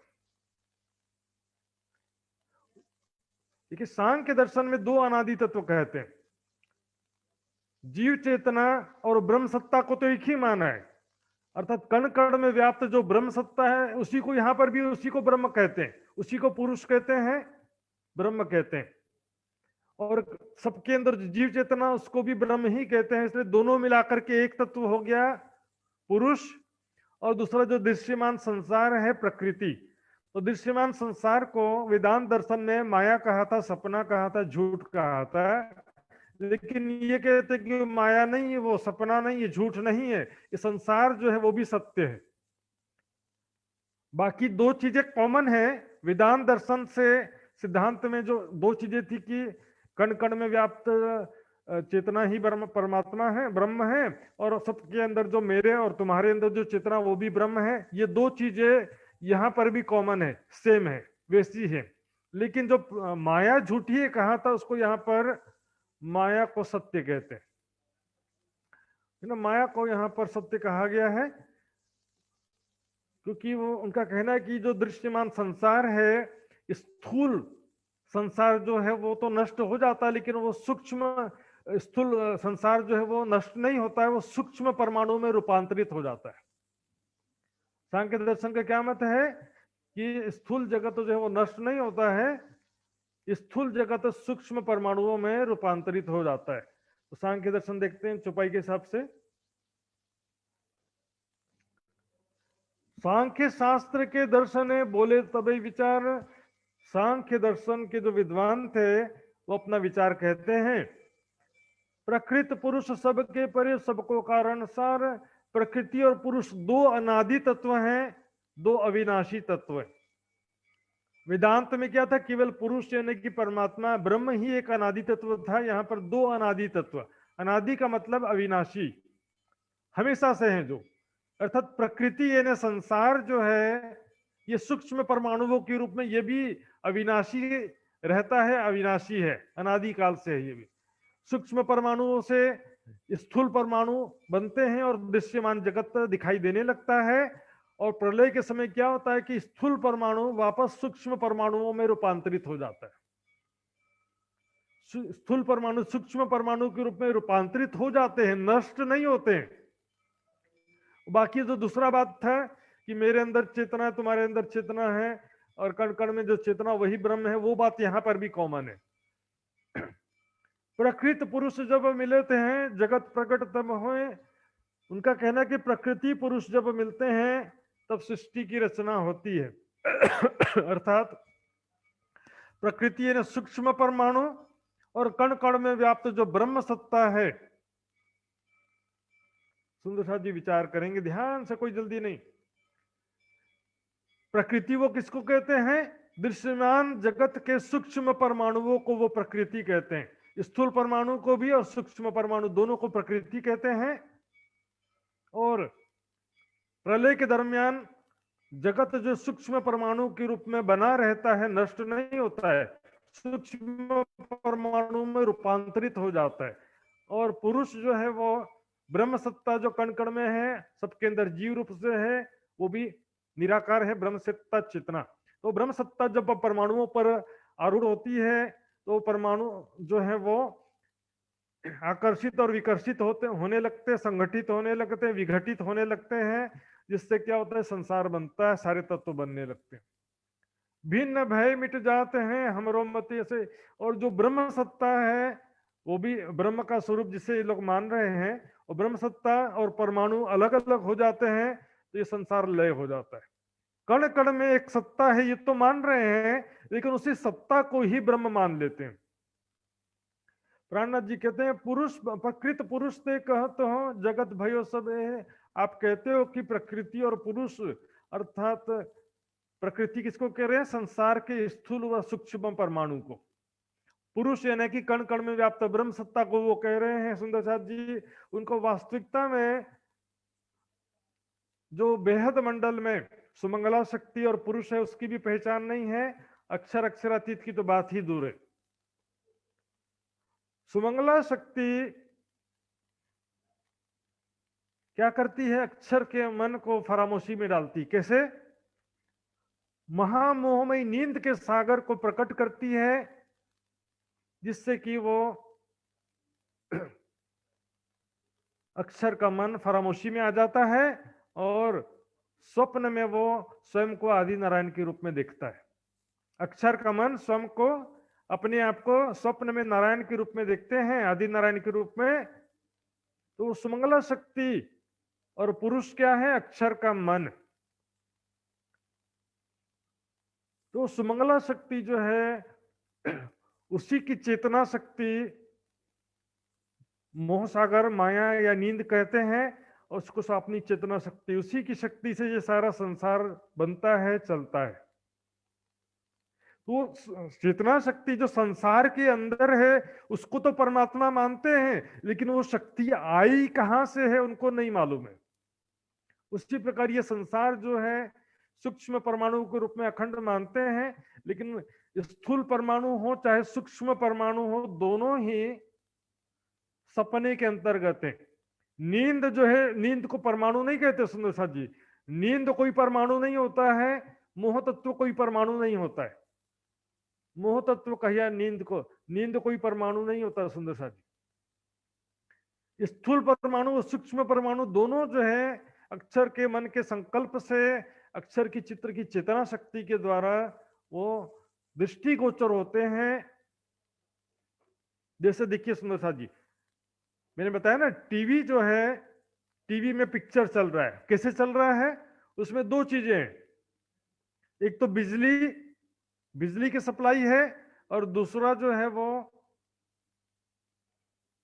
देखिए सांख्य दर्शन में 2 अनादि तत्व कहते हैं, जीव चेतना और ब्रह्म सत्ता को तो एक ही माना है, अर्थात कण कण में व्याप्त जो ब्रह्म सत्ता है उसी को यहां पर भी उसी को ब्रह्म कहते हैं, उसी को पुरुष कहते हैं, ब्रह्म कहते हैं। और सबके अंदर जीव चेतना उसको भी ब्रह्म ही कहते हैं, इसलिए दोनों मिलाकर के एक तत्व हो गया पुरुष। और दूसरा जो दृश्यमान संसार है प्रकृति, तो दृश्यमान संसार को वेदांत दर्शन में माया कहा था, सपना कहा था, झूठ कहा था। लेकिन ये कहते कि माया नहीं है, वो सपना नहीं है, झूठ नहीं है, ये संसार जो है वो भी सत्य है। बाकी 2 चीजें कॉमन है वेदांत दर्शन से सिद्धांत में, जो 2 चीजें थी कि कण कण में व्याप्त चेतना ही ब्रह्म परमात्मा है, ब्रह्म है, और सबके अंदर जो मेरे और तुम्हारे अंदर जो चेतना वो भी ब्रह्म है। ये 2 चीजें यहां पर भी कॉमन है, सेम है, वैसी है। लेकिन जो माया झूठी है कहा था, उसको यहां पर माया को सत्य कहते हैं, है ना। माया को यहां पर सत्य कहा गया है क्योंकि वो उनका कहना है कि जो दृश्यमान संसार है, स्थूल संसार जो है वो तो नष्ट हो जाता है, लेकिन वो सूक्ष्म स्थूल संसार जो है वो नष्ट नहीं होता है, वो सूक्ष्म परमाणु में रूपांतरित हो जाता है। सांख्य दर्शन का क्या मत है कि स्थूल जगत जो है वो नष्ट नहीं होता है, स्थूल जगत सूक्ष्म परमाणुओं में रूपांतरित हो जाता है। तो सांख्य दर्शन देखते हैं चौपाई के हिसाब से। सांख्य शास्त्र के दर्शन बोले तभी विचार। सांख्य दर्शन के जो विद्वान थे वो अपना विचार कहते हैं, प्रकृत पुरुष सबके परे सबको कारण सार। प्रकृति और पुरुष 2 अनादि तत्व हैं, 2 अविनाशी तत्व हैं। वेदांत में क्या था, केवल पुरुष यानी कि परमात्मा ब्रह्म ही एक अनादि तत्व था, यहां पर 2 अनादि तत्व। अनादि का मतलब अविनाशी, हमेशा से हैं जो, अर्थात प्रकृति यानी संसार जो है ये सूक्ष्म परमाणुओं के रूप में ये भी अविनाशी रहता है, अविनाशी है, अनादि काल से है। ये भी सूक्ष्म परमाणुओं से स्थूल परमाणु बनते हैं और दृश्यमान जगत दिखाई देने लगता है। और प्रलय के समय क्या होता है कि स्थूल परमाणु वापस सूक्ष्म परमाणुओं में रूपांतरित हो जाता है। स्थूल परमाणु सूक्ष्म परमाणु के रूप में रूपांतरित हो जाते हैं, नष्ट नहीं होते हैं। बाकी जो दूसरा बात था कि मेरे अंदर चेतना है, तुम्हारे अंदर चेतना है, और कण कण में जो चेतना वही ब्रह्म है, वो बात यहां पर भी कॉमन है। प्रकृत पुरुष जब मिलते हैं जगत प्रकट तब होए। उनका कहना है कि प्रकृति पुरुष जब मिलते हैं तब सृष्टि की रचना होती है। अर्थात प्रकृति यानी सूक्ष्म परमाणु और कण कण में व्याप्त जो ब्रह्म सत्ता है। सुंदर साथ जी विचार करेंगे ध्यान से, कोई जल्दी नहीं। प्रकृति वो किसको कहते हैं, दृश्यमान जगत के सूक्ष्म परमाणुओं को वो प्रकृति कहते हैं। स्थूल परमाणु को भी और सूक्ष्म परमाणु दोनों को प्रकृति कहते हैं। और प्रलय के दरमियान जगत जो सूक्ष्म परमाणु के रूप में बना रहता है, नष्ट नहीं होता है, सूक्ष्म परमाणु में रूपांतरित हो जाता है। और पुरुष जो है वो ब्रह्म सत्ता जो कण कण में है, सबके अंदर जीव रूप से है, वो भी निराकार है, ब्रह्म सत्ता चेतना। तो ब्रह्म सत्ता जब परमाणुओं पर आरूढ़ होती है तो परमाणु जो है वो आकर्षित और विकर्षित होने लगते हैं, संगठित होने लगते हैं, विघटित होने लगते हैं, जिससे क्या होता है, संसार बनता है, सारे तत्व बनने लगते हैं। भिन्न भय मिट जाते हैं हमरो मत से। और जो ब्रह्म सत्ता है वो भी ब्रह्म का स्वरूप जिसे लोग मान रहे हैं, और ब्रह्म सत्ता और परमाणु अलग अलग हो जाते हैं तो ये संसार लय हो जाता है। कण कण में एक सत्ता है ये तो मान रहे हैं, लेकिन उसी सत्ता को ही ब्रह्म मान लेते हैं। प्राणनाथ जी कहते हैं पुरुष प्रकृत पुरुष से कहते हो जगत भयो सब है। आप कहते हो कि प्रकृति और पुरुष, अर्थात प्रकृति किसको कह रहे हैं, संसार के स्थूल व सूक्ष्म परमाणु को। पुरुष यानी कि कण कण में व्याप्त ब्रह्म सत्ता को वो कह रहे हैं सुंदर साथ जी। उनको वास्तविकता में जो बेहद मंडल में सुमंगला शक्ति और पुरुष है उसकी भी पहचान नहीं है, अक्षर अक्षरातीत की तो बात ही दूर है। सुमंगला शक्ति क्या करती है? अक्षर के मन को फरामोशी में डालती। कैसे? महामोहमयी नींद के सागर को प्रकट करती है, जिससे कि वो अक्षर का मन फरामोशी में आ जाता है और स्वप्न में वो स्वयं को आदि नारायण के रूप में देखता है। अक्षर का मन स्वयं को, अपने आप को स्वप्न में नारायण के रूप में देखते हैं, आदि नारायण के रूप में। तो सुमंगला शक्ति और पुरुष क्या है? अक्षर का मन। तो सुमंगला शक्ति जो है उसी की चेतना शक्ति मोह सागर, माया या नींद कहते हैं, और उसको अपनी चेतना शक्ति, उसी की शक्ति से ये सारा संसार बनता है, चलता है। तो चेतना शक्ति जो संसार के अंदर है उसको तो परमात्मा मानते हैं, लेकिन वो शक्ति आई कहां से है उनको नहीं मालूम है। उसी प्रकार ये संसार जो है सूक्ष्म परमाणु के रूप में अखंड मानते हैं, लेकिन स्थूल परमाणु हो चाहे सूक्ष्म परमाणु हो, दोनों ही सपने के अंतर्गत है। नींद जो है, नींद को परमाणु नहीं कहते सुंदर साथ जी। नींद कोई परमाणु नहीं होता है, मोह तत्व कोई परमाणु नहीं होता है। मोह तत्व कहिया नींद को, नींद कोई परमाणु नहीं होता सुंदर साथ जी। स्थूल परमाणु और सूक्ष्म परमाणु दोनों जो है अक्षर के मन के संकल्प से, अक्षर की चित्र की चेतना शक्ति के द्वारा वो दृष्टिगोचर होते हैं। जैसे देखिए सुंदर साथ जी, मैंने बताया ना, टीवी जो है, टीवी में पिक्चर चल रहा है, कैसे चल रहा है? उसमें दो चीजें हैं, एक तो बिजली की सप्लाई है, और दूसरा जो है वो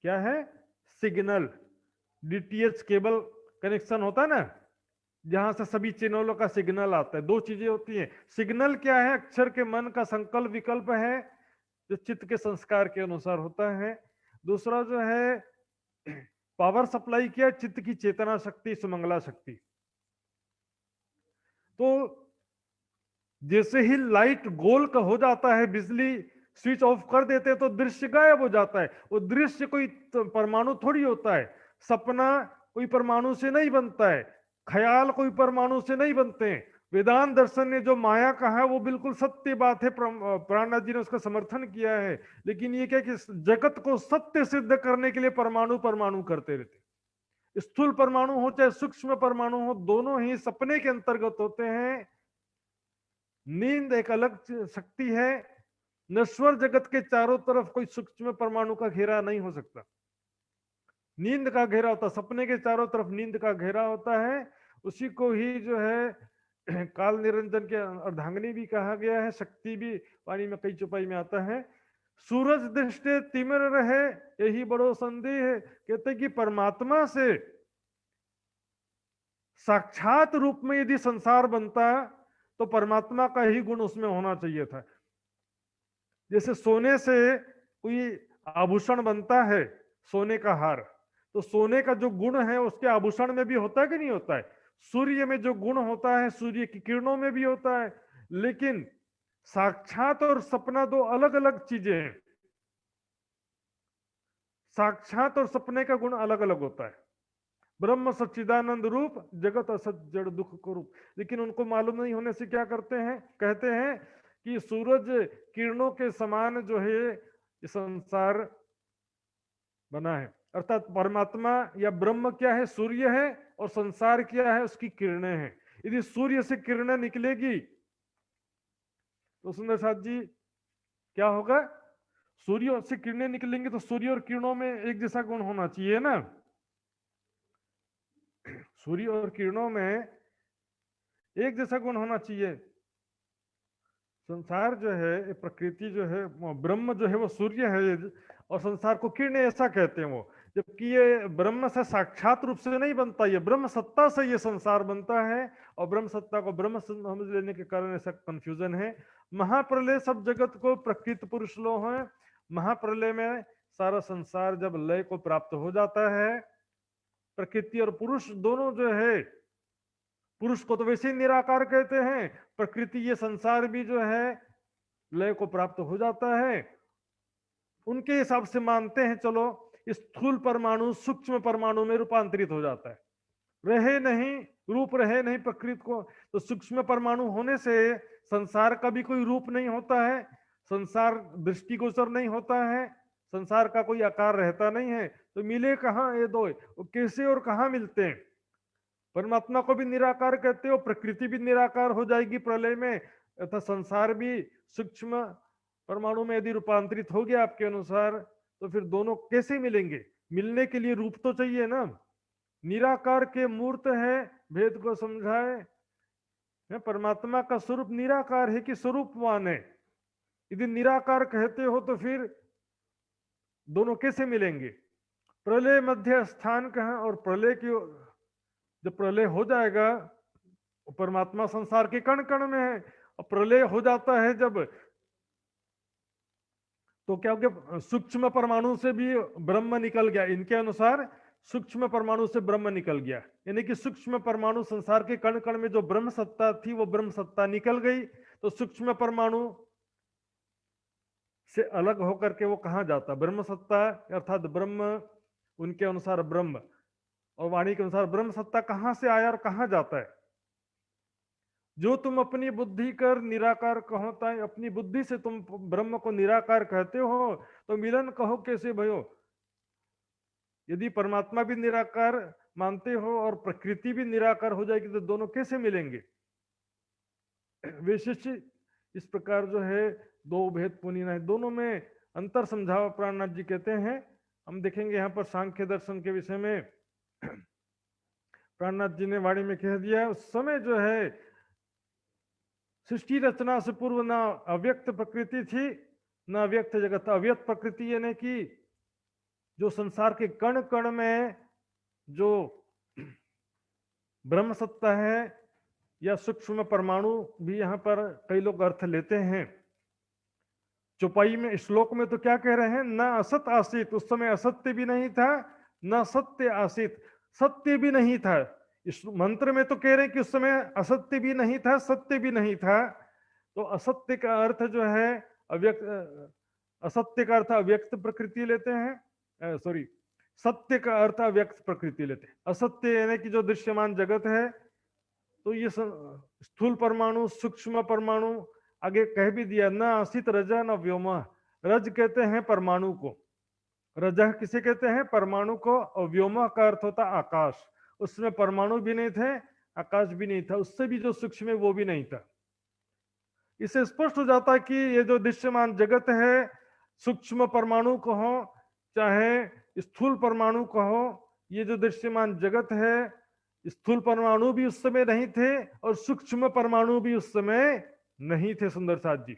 क्या है? सिग्नल। डीटीएच केबल कनेक्शन होता है ना, जहां से सभी चैनलों का सिग्नल आता है। दो चीजें होती हैं। सिग्नल क्या है? अक्षर के मन का संकल्प विकल्प है, जो चित्त के संस्कार के अनुसार होता है। दूसरा जो है पावर सप्लाई किया, चित्त की चेतना शक्ति, सुमंगला शक्ति। तो जैसे ही लाइट गोल का हो जाता है, बिजली स्विच ऑफ कर देते हैं तो दृश्य गायब हो जाता है। वो दृश्य कोई परमाणु थोड़ी होता है। सपना कोई परमाणु से नहीं बनता है, ख्याल कोई परमाणु से नहीं बनते हैं। वेदांत दर्शन ने जो माया कहा है वो बिल्कुल सत्य बात है, प्राणनाथ जी ने उसका समर्थन किया है। लेकिन ये क्या कि जगत को सत्य सिद्ध करने के लिए परमाणु परमाणु करते रहते। स्थूल परमाणु हो चाहे सूक्ष्म परमाणु हो, दोनों ही सपने के अंतर्गत होते हैं। नींद एक अलग शक्ति है। नश्वर जगत के चारों तरफ कोई सूक्ष्म परमाणु का घेरा नहीं हो सकता। नींद का घेरा होता, सपने के चारों तरफ नींद का घेरा होता है। उसी को ही जो है काल निरंजन के अर्धांगिनी भी कहा गया है। शक्ति भी वाणी में कई चौपाई में आता है। सूरज दृष्टि तिमिर रहे, यही बड़ो संदेह है। कहते कि परमात्मा से साक्षात रूप में यदि संसार बनता तो परमात्मा का ही गुण उसमें होना चाहिए था। जैसे सोने से कोई आभूषण बनता है, सोने का हार, तो सोने का जो गुण है उसके आभूषण में भी होता है कि नहीं होता है? सूर्य में जो गुण होता है सूर्य की किरणों में भी होता है। लेकिन साक्षात और सपना दो अलग अलग चीजें हैं। साक्षात और सपने का गुण अलग अलग होता है। ब्रह्म सच्चिदानंद रूप, जगत असत जड़ दुख को रूप। लेकिन उनको मालूम नहीं होने से क्या करते हैं? कहते हैं कि सूरज किरणों के समान जो है ये संसार बना है। अर्थात परमात्मा या ब्रह्म क्या है? सूर्य है, और संसार क्या है? उसकी किरणें हैं। यदि सूर्य से किरणें निकलेगी तो सुंदर साथ जी क्या होगा? सूर्य से किरणें निकलेंगे तो सूर्य और किरणों में एक जैसा गुण होना चाहिए ना। सूर्य और किरणों में एक जैसा गुण होना चाहिए। संसार जो है, प्रकृति जो है, ब्रह्म जो है वो सूर्य है, और संसार को किरणें ऐसा कहते हैं वो। जबकि ये ब्रह्म से साक्षात रूप से नहीं बनता, ये ब्रह्म सत्ता से ये संसार बनता है। और ब्रह्म सत्ता को ब्रह्म समझ लेने के कारण ऐसा कंफ्यूजन है। महाप्रलय सब जगत को प्रकृति पुरुष लो है। महाप्रलय में सारा संसार जब लय को प्राप्त हो जाता है, प्रकृति और पुरुष दोनों जो है पुरुष को तो वैसे ही निराकार कहते हैं, प्रकृति ये संसार भी जो है लय को प्राप्त हो जाता है। उनके हिसाब से मानते हैं, चलो स्थूल परमाणु सूक्ष्म परमाणु में रूपांतरित हो जाता है, रहे नहीं रूप, रहे नहीं प्रकृति को, तो सूक्ष्म परमाणु होने से संसार का भी कोई रूप नहीं होता है, संसार दृष्टिगोचर नहीं होता है, संसार का कोई आकार रहता नहीं है, तो मिले कहाँ ये दो, वो कैसे और कहाँ मिलते हैं? परमात्मा को भी निराकार कहते हो, प्रकृति भी निराकार हो जाएगी प्रलय में, तथा संसार भी सूक्ष्म परमाणु में यदि रूपांतरित हो गया आपके अनुसार, तो फिर दोनों कैसे मिलेंगे? मिलने के लिए रूप तो चाहिए ना। निराकार के मूर्त है, भेद को समझाए। परमात्मा का स्वरूप निराकार है कि स्वरूपवान है? यदि निराकार कहते हो तो फिर दोनों कैसे मिलेंगे? प्रलय मध्य स्थान कहाँ, और प्रलय की जब प्रलय हो जाएगा, परमात्मा संसार के कण कण में है, और प्रलय हो जाता है जब, तो क्या हो गया? सूक्ष्म परमाणु से भी ब्रह्म निकल गया, इनके अनुसार सूक्ष्म परमाणु से ब्रह्म निकल गया, यानी कि सूक्ष्म परमाणु संसार के कण कण में जो ब्रह्म सत्ता थी वो ब्रह्म सत्ता निकल गई, तो सूक्ष्म परमाणु से अलग होकर के वो कहाँ जाता? ब्रह्म सत्ता, अर्थात ब्रह्म, उनके अनुसार ब्रह्म, और वाणी के अनुसार ब्रह्म सत्ता कहां से आया और कहां जाता है? जो तुम अपनी बुद्धि कर निराकार कहता है, अपनी बुद्धि से तुम ब्रह्म को निराकार कहते हो, तो मिलन कहो कैसे भयो? यदि परमात्मा भी निराकार मानते हो और प्रकृति भी निराकार हो जाएगी, तो दोनों कैसे मिलेंगे? विशिष्ट इस प्रकार जो है दो भेद पुनीना है, दोनों में अंतर समझावा प्राणनाथ जी कहते हैं। हम देखेंगे यहाँ पर सांख्य दर्शन के विषय में प्राणनाथ जी ने वाणी में कह दिया, उस समय जो है सृष्टि रचना से पूर्व ना अव्यक्त प्रकृति थी, ना अव्यक्त जगत। अव्यक्त प्रकृति यानी कि जो संसार के कण कण में जो ब्रह्म सत्ता है, या सूक्ष्म परमाणु भी यहाँ पर कई लोग अर्थ लेते हैं। चौपाई में श्लोक में तो क्या कह रहे हैं? न असत आसित, उस समय असत्य भी नहीं था, न सत्य आसित, सत्य भी नहीं था। इस मंत्र में तो कह रहे हैं कि उस समय असत्य भी नहीं था, सत्य भी नहीं था। तो असत्य का अर्थ जो है अव्यक्त, असत्य का अर्थ अव्यक्त प्रकृति लेते हैं, सॉरी, सत्य का अर्थ अव्यक्त प्रकृति लेते हैं। असत्य यानी कि जो दृश्यमान जगत है, तो ये स्थूल परमाणु सूक्ष्म परमाणु, आगे कह भी दिया, न असित रज न व्योम। रज कहते हैं परमाणु को, रज किसे कहते हैं? परमाणु को, और व्योम का अर्थ होता आकाश। उसमें परमाणु भी नहीं थे, आकाश भी नहीं था, उससे भी जो सूक्ष्म है वो भी नहीं था। इससे स्पष्ट हो जाता है कि ये जो दृश्यमान जगत है, सूक्ष्म परमाणु कहो चाहे स्थूल परमाणु कहो, ये जो दृश्यमान जगत है, स्थूल परमाणु भी उस समय नहीं थे और सूक्ष्म परमाणु भी उस समय नहीं थे। सुंदर साथ जी,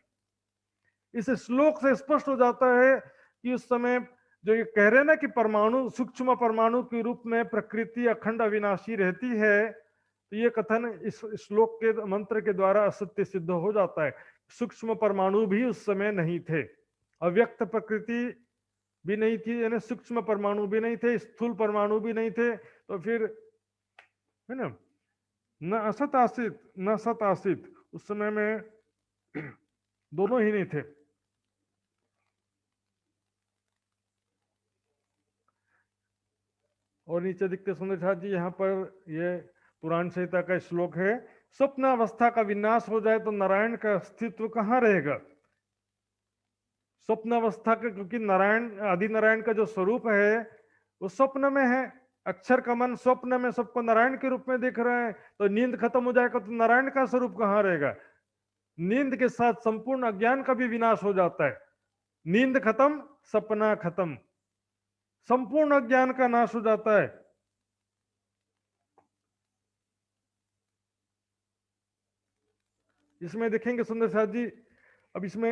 इस श्लोक से स्पष्ट हो जाता है कि उस समय जो ये कह रहे हैं ना कि परमाणु सूक्ष्म परमाणु के रूप में प्रकृति अखंड अविनाशी रहती है, तो ये कथन इस श्लोक के मंत्र के द्वारा असत्य सिद्ध हो जाता है। सूक्ष्म परमाणु भी उस समय नहीं थे, अव्यक्त प्रकृति भी नहीं थी, यानी सूक्ष्म परमाणु भी नहीं थे, स्थूल परमाणु भी नहीं थे, तो फिर है ना, न असत आसित न सत आसित, उस समय में दोनों ही नहीं थे। और नीचे दिखते सुंदर साथ जी, यहाँ पर ये पुराण संहिता का श्लोक है, स्वप्नावस्था का विनाश हो जाए तो नारायण का अस्तित्व कहाँ रहेगा? स्वप्नावस्था का, क्योंकि नारायण आदि नारायण का जो स्वरूप है वो स्वप्न में है, अक्षर का मन स्वप्न में सबको नारायण के रूप में देख रहे हैं, तो नींद खत्म हो जाएगा तो नारायण का स्वरूप कहाँ रहेगा? नींद के साथ संपूर्ण अज्ञान का भी विनाश हो जाता है। नींद खत्म, सपना खत्म, संपूर्ण अज्ञान का नाश हो जाता है। इसमें देखेंगे सुंदर साथ जी, अब इसमें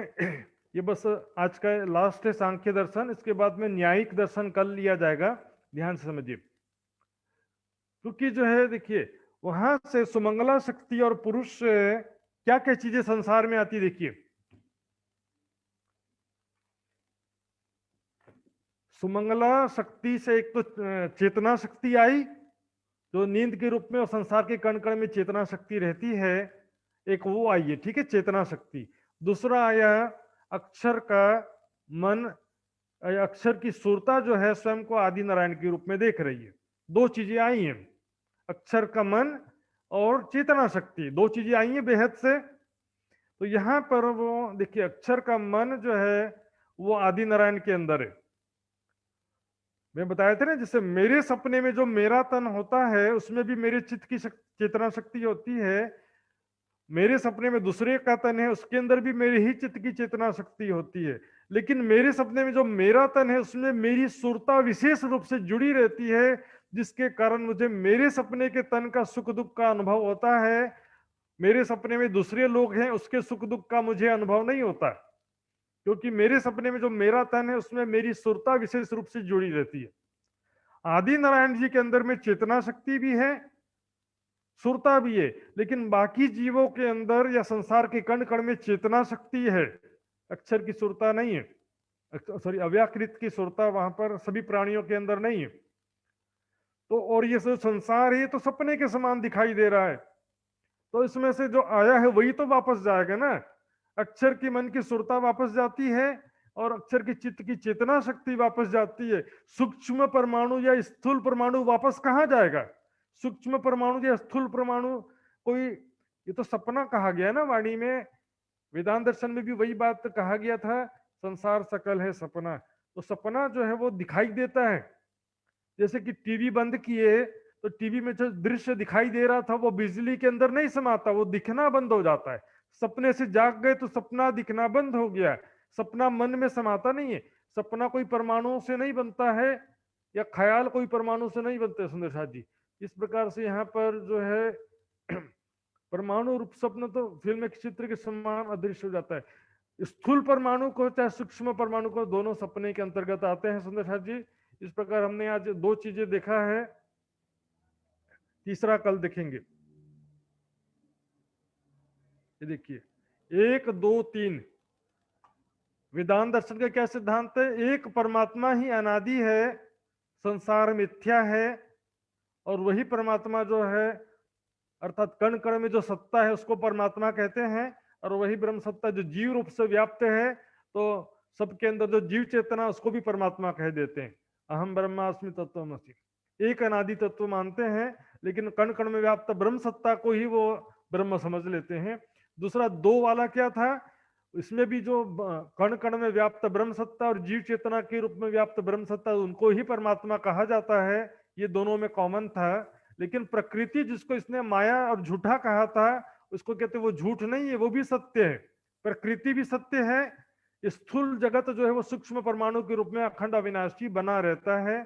ये बस आज का लास्ट है सांख्य दर्शन, इसके बाद में न्यायिक दर्शन कर लिया जाएगा, ध्यान से समझिए। क्योंकि जो है देखिए, वहां से सुमंगला शक्ति और पुरुष क्या क्या चीजें संसार में आती, देखिए सुमंगला शक्ति से एक तो चेतना शक्ति आई, जो नींद के रूप में और संसार के कण कण में चेतना शक्ति रहती है, एक वो आई है, ठीक है, चेतना शक्ति। दूसरा आया अक्षर का मन, अक्षर की सुरता जो है स्वयं को आदि नारायण के रूप में देख रही है। दो चीजें आई हैं, अक्षर का मन और चेतना शक्ति, दो चीजें आई हैं बेहद से। तो यहां पर वो देखिए, अक्षर का मन जो है वो आदि नारायण के अंदर है। मैं बताया था ना, जैसे मेरे सपने में जो मेरा तन होता है उसमें भी मेरे चित्त की चेतना शक्ति होती है। मेरे सपने में दूसरे का तन है, उसके अंदर भी मेरे ही चित्त की चेतना शक्ति होती है। लेकिन मेरे सपने में जो मेरा तन है उसमें मेरी सुरता विशेष रूप से जुड़ी रहती है, जिसके कारण मुझे मेरे सपने के तन का सुख दुख का अनुभव होता है। मेरे सपने में दूसरे लोग हैं, उसके सुख दुख का मुझे अनुभव नहीं होता, क्योंकि मेरे सपने में जो मेरा तन है उसमें मेरी सुरता विशेष रूप से जुड़ी रहती है। आदि नारायण जी के अंदर में चेतना शक्ति भी है, सुरता भी है, लेकिन बाकी जीवों के अंदर या संसार के कण कण में चेतना शक्ति है, अक्षर की सुरता नहीं है, सॉरी अव्याकृत की सुरता वहां पर सभी प्राणियों के अंदर नहीं है। तो और ये जो संसार है तो सपने के समान दिखाई दे रहा है, तो इसमें से जो आया है वही तो वापस जाएगा ना। अक्षर की मन की सुरता वापस जाती है और अक्षर की चित्त की चेतना शक्ति वापस जाती है। सूक्ष्म परमाणु या स्थूल परमाणु वापस कहाँ जाएगा? सूक्ष्म परमाणु या स्थूल परमाणु कोई, ये तो सपना कहा गया ना वाणी में, वेदांत दर्शन में भी वही बात कहा गया था, संसार सकल है सपना। तो सपना जो है वो दिखाई देता है, जैसे कि टीवी बंद किए तो टीवी में जो दृश्य दिखाई दे रहा था वो बिजली के अंदर नहीं समाता, वो दिखना बंद हो जाता है। सपने से जाग गए तो सपना दिखना बंद हो गया। सपना मन में समाता नहीं है, सपना कोई परमाणुओं से नहीं बनता है, या ख्याल कोई परमाणु से नहीं बनते सुंदर साथ जी। इस प्रकार से यहाँ पर जो है परमाणु रूप स्वप्न तो फिल्म के चित्र के समान अदृश्य हो जाता है। स्थूल परमाणु को चाहे सूक्ष्म परमाणु को, दोनों सपने के अंतर्गत आते हैं सुंदर साथ जी। इस प्रकार हमने आज दो चीजें देखा है, तीसरा कल देखेंगे। ये देखिए, 1 2 3 वेदांत दर्शन का क्या सिद्धांत है? एक परमात्मा ही अनादि है, संसार मिथ्या है, और वही परमात्मा जो है अर्थात कण कण में जो सत्ता है उसको परमात्मा कहते हैं, और वही ब्रह्म सत्ता जो जीव रूप से व्याप्त है, तो सबके अंदर जो जीव चेतना उसको भी परमात्मा कह देते हैं। अहम ब्रह्मास्मि तत्वमसि, एक अनादि तत्व मानते हैं, लेकिन कण कण में व्याप्त ब्रह्म सत्ता को ही वो ब्रह्म समझ लेते हैं। दूसरा 2 वाला क्या था? इसमें भी जो कण कण में व्याप्त ब्रह्म सत्ता और जीव चेतना के रूप में व्याप्त ब्रह्म सत्ता, उनको ही परमात्मा कहा जाता है। ये दोनों में कॉमन था। लेकिन प्रकृति जिसको इसने माया और झूठा कहा था, उसको कहते वो झूठ नहीं है, वो भी सत्य है। प्रकृति भी सत्य है, स्थूल जगत जो है वो सूक्ष्म परमाणु के रूप में अखंड अविनाशी बना रहता है।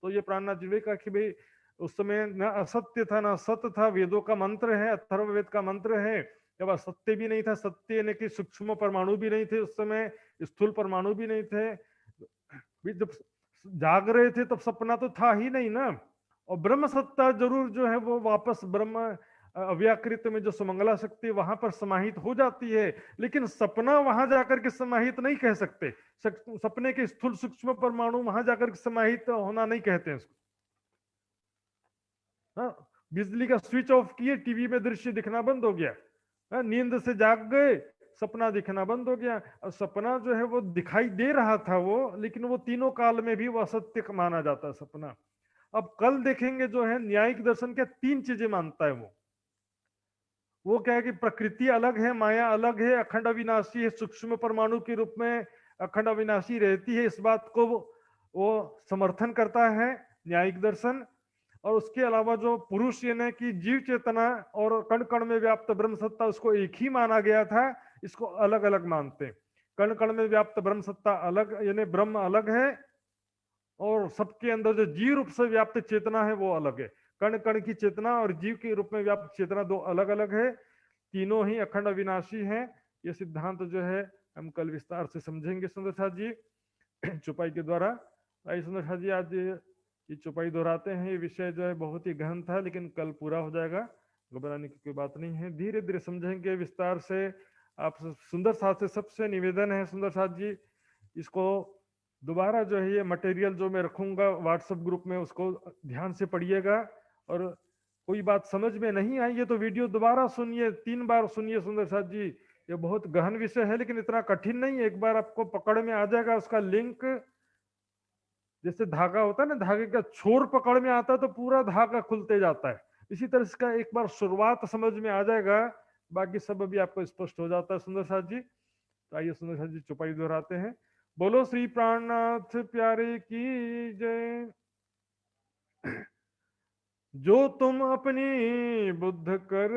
तो ये प्राणनाथ जी ने कहा कि भाई उस समय न असत्य था ना सत्य था, वेदों का मंत्र है, अथर्ववेद का मंत्र है। जब असत्य भी नहीं था, सत्य यानी कि सूक्ष्म परमाणु भी नहीं थे उस समय, स्थूल परमाणु भी नहीं थे, जब जाग रहे थे तब सपना तो था ही नहीं ना। और ब्रह्म सत्ता जरूर जो है वो वापस ब्रह्म अव्याकृत में जो सुमंगला शक्ति वहां पर समाहित हो जाती है, लेकिन सपना वहां जाकर के समाहित नहीं कह सकते। सपने के स्थूल सूक्ष्म परमाणु वहां जाकर के समाहित होना नहीं कहते हैं इसको। हाँ, बिजली का स्विच ऑफ किए, टीवी में दृश्य दिखना बंद हो गया, नींद से जाग गए, सपना दिखना बंद हो गया। और सपना जो है वो दिखाई दे रहा था वो, लेकिन वो तीनों काल में भी वो असत्य माना जाता है सपना। अब कल देखेंगे जो है न्यायिक दर्शन क्या 3 चीजें मानता है वो क्या है कि प्रकृति अलग है, माया अलग है, अखंड अविनाशी है, सूक्ष्म परमाणु के रूप में अखंड अविनाशी रहती है, इस बात को वो समर्थन करता है न्यायिक दर्शन। और उसके अलावा जो पुरुष यानी कि जीव चेतना और कण कण में व्याप्त ब्रह्म सत्ता, उसको एक ही माना गया था, इसको अलग अलग मानते हैं। कण कण में व्याप्त ब्रह्म सत्ता अलग यानी ब्रह्म अलग है, और सबके अंदर जो जीव रूप से व्याप्त चेतना है वो अलग है। कण कण की चेतना और जीव के रूप में व्याप्त चेतना दो अलग अलग है, तीनों ही अखंड अविनाशी हैं। ये सिद्धांत जो है हम कल विस्तार से समझेंगे सुंदर साथ जी चुपाई के द्वारा। आइए सुंदर साथ जी, आज ये चुपाई दोहराते हैं। ये विषय जो है बहुत ही गहन था, लेकिन कल पूरा हो जाएगा, घबराने की कोई बात नहीं है, धीरे धीरे समझेंगे विस्तार से। आप सुंदर साथ से सबसे निवेदन है सुंदर साथ जी, इसको दोबारा जो है ये मटेरियल जो मैं रखूंगा व्हाट्सएप ग्रुप में, उसको ध्यान से पढ़िएगा और कोई बात समझ में नहीं आई है तो वीडियो दोबारा सुनिए, 3 बार सुनिए सुंदर साथ जी। ये बहुत गहन विषय है लेकिन इतना कठिन नहीं है, एक बार आपको पकड़ में आ जाएगा। उसका लिंक जैसे धागा होता है ना, धागे का छोर पकड़ में आता है तो पूरा धागा खुलते जाता है, इसी तरह इसका एक बार शुरुआत समझ में आ जाएगा, बाकी सब अभी आपको स्पष्ट हो जाता है सुंदर साथ जी। तो आइए सुंदर साथ जी चौपाई दोहराते हैं। बोलो श्री प्राणनाथ प्यारे की जय। जो तुम अपनी बुद्ध कर,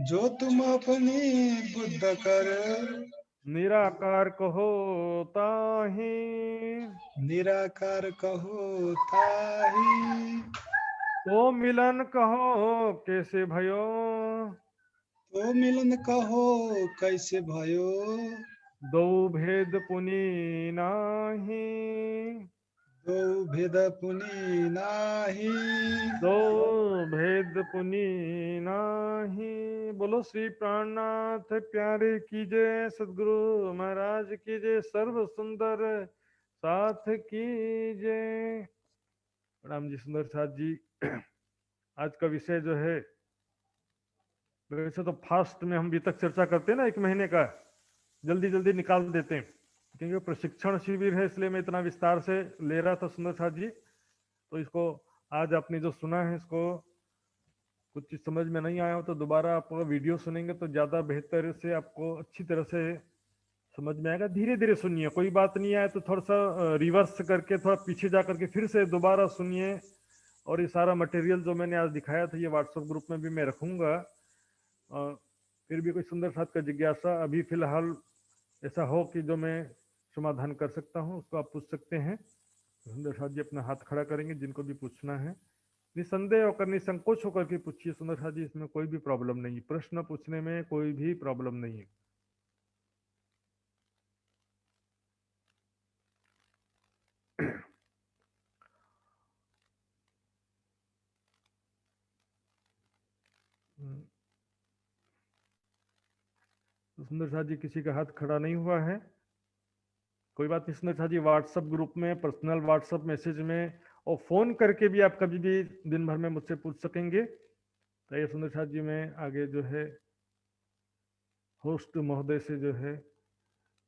जो तुम अपनी बुद्ध कर, निराकार कहो ताहि, निराकार कहो ताहि, तो मिलन कहो कैसे भयो, तो मिलन कहो कैसे भयो, दो भेद पुनि नाही, दो भेद पुनि नाही, दो भेद पुनि नाही। बोलो श्री प्राणनाथ प्यारे की जय, सदगुरु महाराज की जय, सर्व सुंदर साथ की जय। प्रणाम जी सुंदर साथ जी। आज का विषय जो है, वैसे तो फास्ट में हम अभी तक चर्चा करते हैं ना, 1 महीने का जल्दी जल्दी निकाल देते हैं, क्योंकि प्रशिक्षण शिविर है इसलिए मैं इतना विस्तार से ले रहा था सुंदर साथ जी। तो इसको आज आपने जो सुना है, इसको कुछ चीज समझ में नहीं आया हो तो दोबारा आप वीडियो सुनेंगे तो ज्यादा बेहतर से आपको अच्छी तरह से समझ में आएगा। धीरे धीरे सुनिए, कोई बात नहीं आए तो थोड़ा सा रिवर्स करके थोड़ा पीछे जा करके फिर से दोबारा सुनिए। और ये सारा मटेरियल जो मैंने आज दिखाया था ये व्हाट्सएप ग्रुप में भी मैं रखूंगा। फिर भी कोई सुंदर साथ का जिज्ञासा अभी फिलहाल ऐसा हो कि जो मैं समाधान कर सकता हूँ उसको आप पूछ सकते हैं। सुंदर साथ जी अपना हाथ खड़ा करेंगे जिनको भी पूछना है, निसंदेह होकर निसंकोच होकर के पूछिए सुंदर साथ जी, इसमें कोई भी प्रॉब्लम नहीं है, प्रश्न पूछने में कोई भी प्रॉब्लम नहीं है। तो सुंदर साथ जी किसी का हाथ खड़ा नहीं हुआ है, कोई बात नहीं। सुंदर साथ जी व्हाट्सएप ग्रुप में, पर्सनल व्हाट्सएप मैसेज में और फोन करके भी आप कभी भी दिन भर में मुझसे पूछ सकेंगे। तो ये सुंदर साथ जी मैं आगे जो है होस्ट महोदय से जो है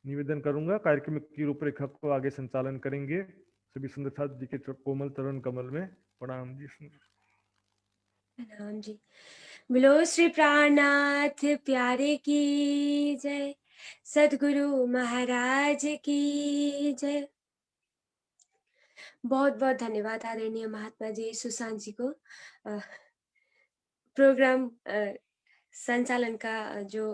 निवेदन करूंगा, कार्यक्रम की रूपरेखा को आगे संचालन करेंगे। सभी सुंदर साथ जी के कोमल चरण कमल में प्रणाम जी। प्रणाम जी। बोलो श्री प्राणनाथ प्यारे की जय, सदगुरु महाराज की जय। बहुत बहुत धन्यवाद आदरणीय महात्मा जी सुशांत जी को प्रोग्राम संचालन का जो